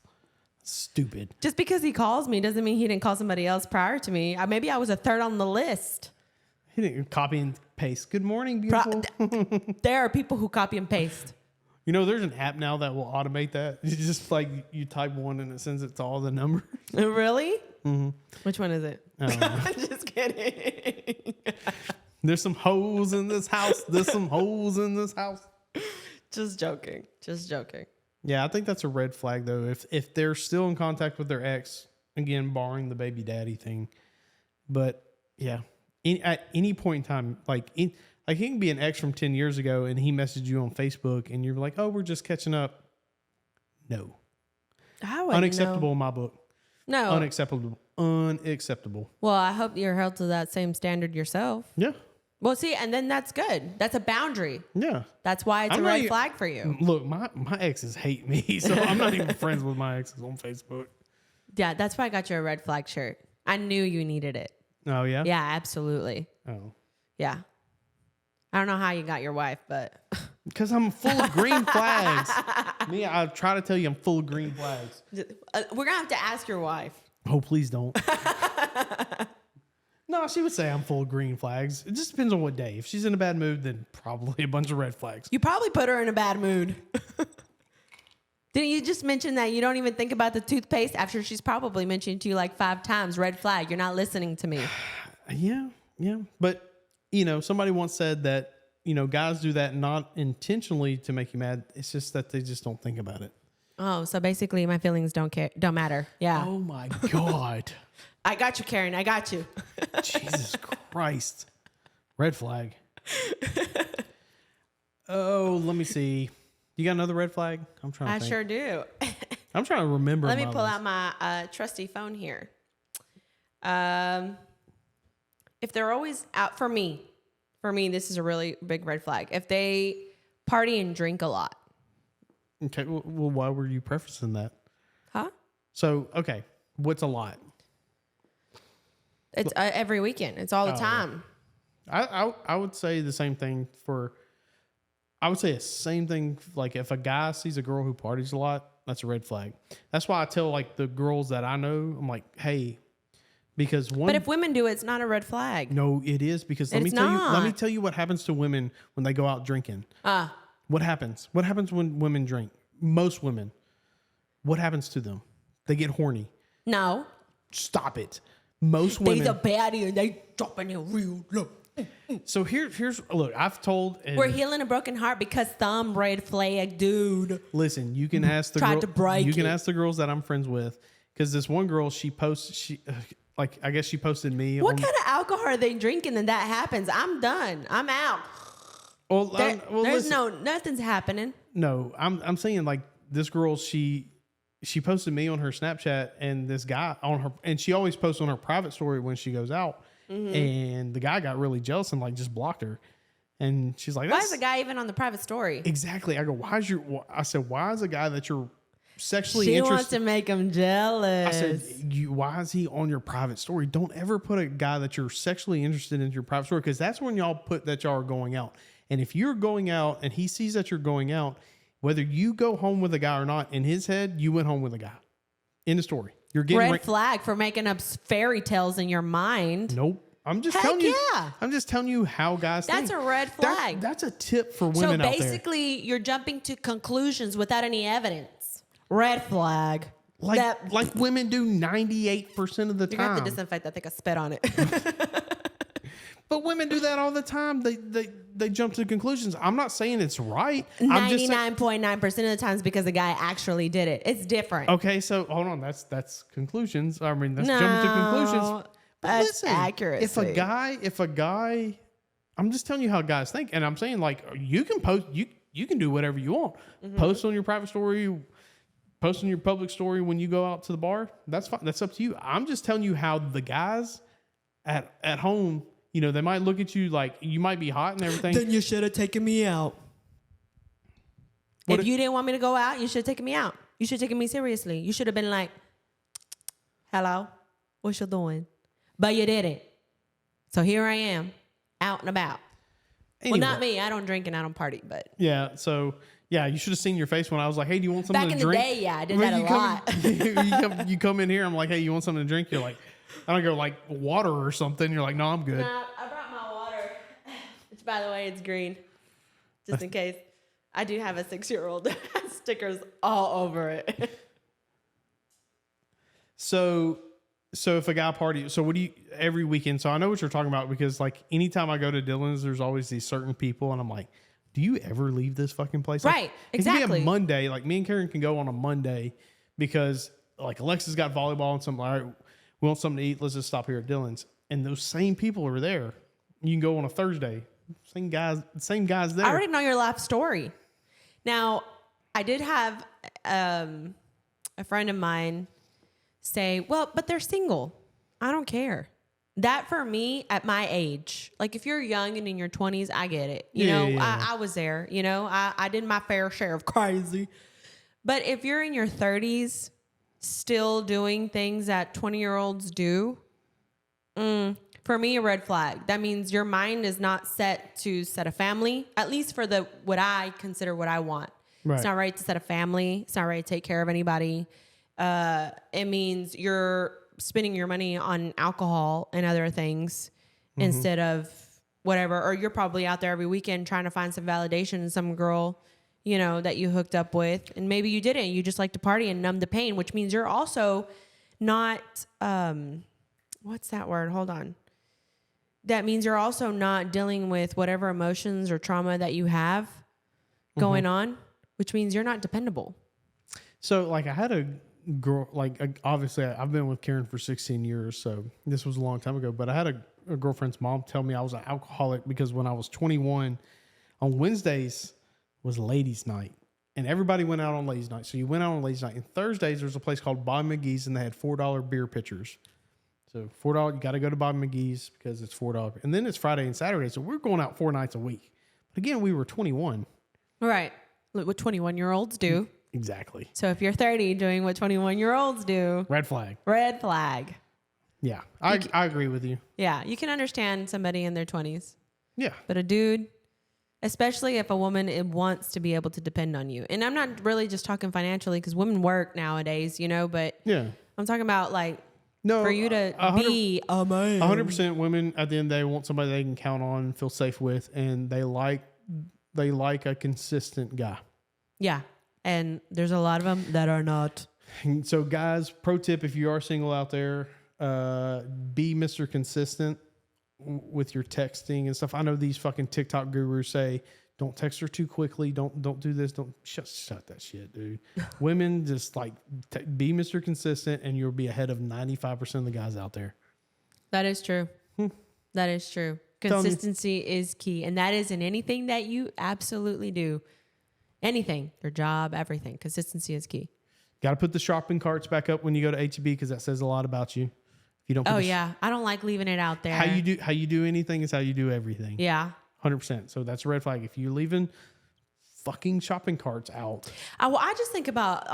Stupid. Just because he calls me doesn't mean he didn't call somebody else prior to me. Maybe I was a third on the list. He didn't copy and paste. Good morning, beautiful. There are people who copy and paste. There's an app now that will automate that. It's just like you type one and it sends it to all the numbers. Really? Mm-hmm. Which one is it? I'm just kidding. There's some holes in this house. There's some holes in this house. Just joking. Yeah, I think that's a red flag though. If they're still in contact with their ex, again, barring the baby daddy thing. But yeah, at any point in time, like he can be an ex from 10 years ago and he messaged you on Facebook and you're like, oh, we're just catching up. No. Unacceptable in my book. No. Unacceptable. Well, I hope you're held to that same standard yourself. Yeah. Well, see, and then that's good. That's a boundary. Yeah. That's why it's a red flag for you. Look, my exes hate me, so I'm not even friends with my exes on Facebook. Yeah, that's why I got you a red flag shirt. I knew you needed it. Oh, yeah? Yeah, absolutely. Oh. Yeah. I don't know how you got your wife, but... Because I'm full of green flags. I try to tell you I'm full of green flags. We're going to have to ask your wife. Oh, please don't. No, she would say I'm full of green flags. It just depends on what day. If she's in a bad mood, then probably a bunch of red flags. You probably put her in a bad mood. Didn't you just mention that you don't even think about the toothpaste after she's probably mentioned to you like 5 times, red flag, you're not listening to me. Yeah. But, somebody once said that, guys do that not intentionally to make you mad. It's just that they just don't think about it. Oh, so basically my feelings don't matter. Yeah. Oh my God. I got you, Karen. I got you. Jesus Christ. Red flag. Oh, let me see. You got another red flag? I'm trying to think. I sure do. I'm trying to remember. Let me pull out my trusty phone here. if they're always out for me, this is a really big red flag. If they party and drink a lot. Okay. Well, why were you prefacing that? Huh? So, okay. What's a lot? It's every weekend. It's all the time. I would say the same thing I would say the same thing. Like if a guy sees a girl who parties a lot, that's a red flag. That's why I tell like the girls that I know, I'm like, hey, because But if women do it, it's not a red flag. No, it is because let me tell you what happens to women when they go out drinking. What happens? What happens when women drink? Most women. What happens to them? They get horny. No. Stop it. Most women. They's a baddie and they dropping it real low. So here's look. I've told. We're healing a broken heart because some red flag dude. Listen, you can ask the tried to break. You can ask the girls that I'm friends with, because this one girl I guess she posted me. What kind of alcohol are they drinking and that happens? I'm done. I'm out. There's nothing's happening. No, I'm saying like this girl. She posted me on her Snapchat and this guy on her, and she always posts on her private story when she goes out. Mm-hmm. And the guy got really jealous and like just blocked her. And she's like, why is the guy even on the private story? Exactly. I go, why is a guy that you're sexually interested? She wants to make him jealous. I said, why is he on your private story? Don't ever put a guy that you're sexually interested in your private story, because that's when y'all put that y'all are going out. And if you're going out and he sees that you're going out, whether you go home with a guy or not, in his head, you went home with a guy. In the story. You're getting red flag for making up fairy tales in your mind. Nope. I'm just telling you. I'm just telling you how guys think. That's a red flag. That's a tip for women out there. So basically, you're jumping to conclusions without any evidence. Red flag. Like women do 98% of the time. You're gonna have to disinfect that thing. I spit on it. But women do that all the time. They jump to conclusions. I'm not saying it's right. 99.9% of the times because the guy actually did it. It's different. Okay, so hold on. That's conclusions. I mean, that's jumping to conclusions. But that's listen, accuracy. If a guy, I'm just telling you how guys think, and I'm saying like you can post, you can do whatever you want. Mm-hmm. Post on your private story, post on your public story when you go out to the bar. That's fine. That's up to you. I'm just telling you how the guys at home. You know, they might look at you like you might be hot and everything. Then you should have taken me out. If you didn't want me to go out, you should have taken me out. You should have taken me seriously. You should have been like, hello, what you doing? But you didn't. So here I am, out and about. Anyway. Well, not me. I don't drink and I don't party, but. Yeah, so, yeah, you should have seen your face when I was like, hey, do you want something to drink? Back in the day, yeah, I did that a lot. You come in here, I'm like, hey, you want something to drink? You're like, I don't go like water or something. You're like, no, I'm good. Nah, I brought my water, which by the way, it's green, just in case. I do have a 6-year-old stickers all over it. So if a guy party, so what do you every weekend? So I know what you're talking about, because like anytime I go to Dylan's, there's always these certain people, and I'm like, do you ever leave this fucking place? Right, exactly. It can be a Monday. Like me and Karen can go on a Monday because like Alexa's got volleyball and something. All right, we want something to eat. Let's just stop here at Dylan's. And those same people are there. You can go on a Thursday. Same guys there. I already know your life story. Now, I did have a friend of mine say, well, but they're single. I don't care. That for me, at my age, like if you're young and in your 20s, I get it. You know, I was there. You know, I did my fair share of crazy. But if you're in your 30s, still doing things that 20-year-olds do, for me, a red flag. That means your mind is not set to set a family, at least for what I consider what I want. Right. It's not right to set a family. It's not right to take care of anybody. It means you're spending your money on alcohol and other things instead of whatever. Or you're probably out there every weekend trying to find some validation in some girl, you know, that you hooked up with. And maybe you didn't. You just like to party and numb the pain, which means you're also not, what's that word? Hold on. That means you're also not dealing with whatever emotions or trauma that you have going on, which means you're not dependable. So like I had a girl, like obviously I've been with Karen for 16 years. So this was a long time ago, but I had a girlfriend's mom tell me I was an alcoholic because when I was 21 on Wednesdays was ladies night and everybody went out on ladies night. So you went out on ladies night, and Thursdays there's a place called Bob McGee's and they had $4 beer pitchers. So $4, you got to go to Bob McGee's because it's $4. And then it's Friday and Saturday. So we're going out 4 nights a week. But again, we were 21. Right. Look what 21-year-olds do. Exactly. So if you're 30 doing what 21-year-olds do. Red flag. Red flag. Yeah. I agree with you. Yeah. You can understand somebody in their 20s. Yeah. But a dude, especially if a woman wants to be able to depend on you. And I'm not really just talking financially because women work nowadays, you know, but yeah. I'm talking about like No, for you to be a man. 100% women at the end of the day want somebody they can count on, feel safe with, and they like a consistent guy. Yeah. And there's a lot of them that are not. And so guys, pro tip, if you are single out there, be Mr. Consistent with your texting and stuff. I know these fucking TikTok gurus say, don't text her too quickly. Don't do this. Don't shut that shit, dude. Women just like be Mr. Consistent and you'll be ahead of 95% of the guys out there. That is true. That is true. Consistency is key. And that is in anything that you absolutely do. Anything, your job, everything. Consistency is key. Got to put the shopping carts back up when you go to H-E-B because that says a lot about you. If you don't. Oh yeah, I don't like leaving it out there. How you do anything is how you do everything. Yeah. 100%. So that's a red flag. If you're leaving fucking shopping carts out, I just think about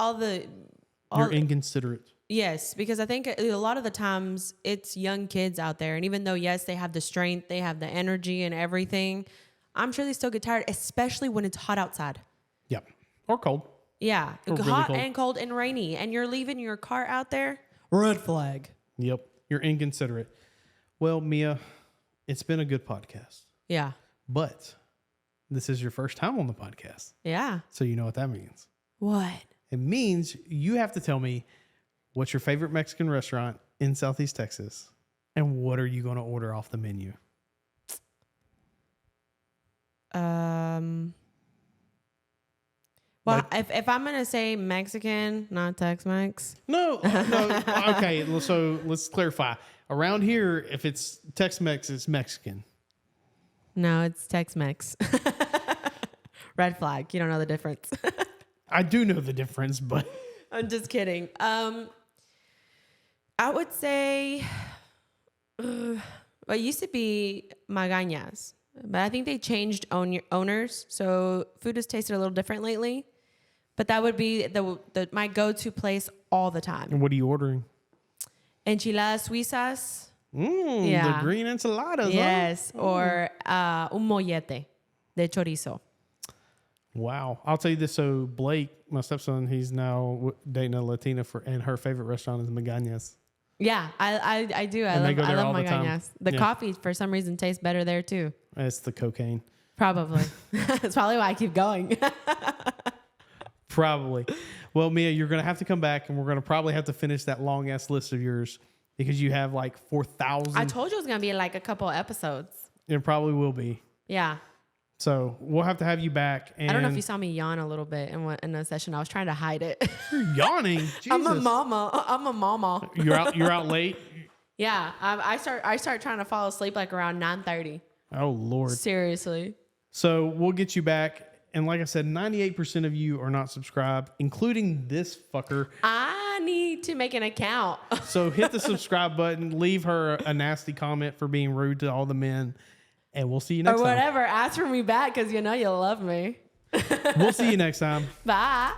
you're inconsiderate. Yes, because I think a lot of the times it's young kids out there, and even though yes they have the strength, they have the energy and everything, I'm sure they still get tired, especially when it's hot outside. Yep. Or cold. Yeah, Or really hot cold. and cold and rainy, and you're leaving your car out there. Red flag. Yep. You're inconsiderate. Well, Mia, it's been a good podcast, Yeah. but this is your first time on the podcast. Yeah. So you know what that means. What? It means you have to tell me what's your favorite Mexican restaurant in Southeast Texas and what are you going to order off the menu? Well, if I'm going to say Mexican, not Tex-Mex. No. Okay. So let's clarify. Around here, if it's Tex-Mex, it's Mexican. No, it's Tex-Mex. Red flag. You don't know the difference. I do know the difference, but I'm just kidding. I would say well, it used to be Magañas, but I think they changed owners, so food has tasted a little different lately. But that would be my go-to place all the time. what are you ordering? Enchiladas suizas. The green enchiladas. Yes, Huh? or un mollete de chorizo. Wow. I'll tell you this. So Blake, my stepson, he's now dating a Latina and her favorite restaurant is Magañas. Yeah, I do. I And they love go there all the time. Magañas. The Yeah. coffee, for some reason, tastes better there, too. It's the cocaine. Probably. That's probably why I keep going. Probably. Well, Mia, you're going to have to come back and we're going to probably have to finish that long ass list of yours because you have like 4,000. I told you it was going to be like a couple episodes. It probably will be. Yeah. So we'll have to have you back. And I don't know if you saw me yawn a little bit in a session. I was trying to hide it. You're yawning. Jesus. I'm a mama. You're out late. Yeah. I start trying to fall asleep like around 9:30. Oh Lord. Seriously. So we'll get you back. And like I said, 98% of you are not subscribed, including this fucker. I need to make an account. So hit the subscribe button, leave her a nasty comment for being rude to all the men, and we'll see you next Or time. whatever. Ask for me back because you know you love me. We'll see you next time. Bye.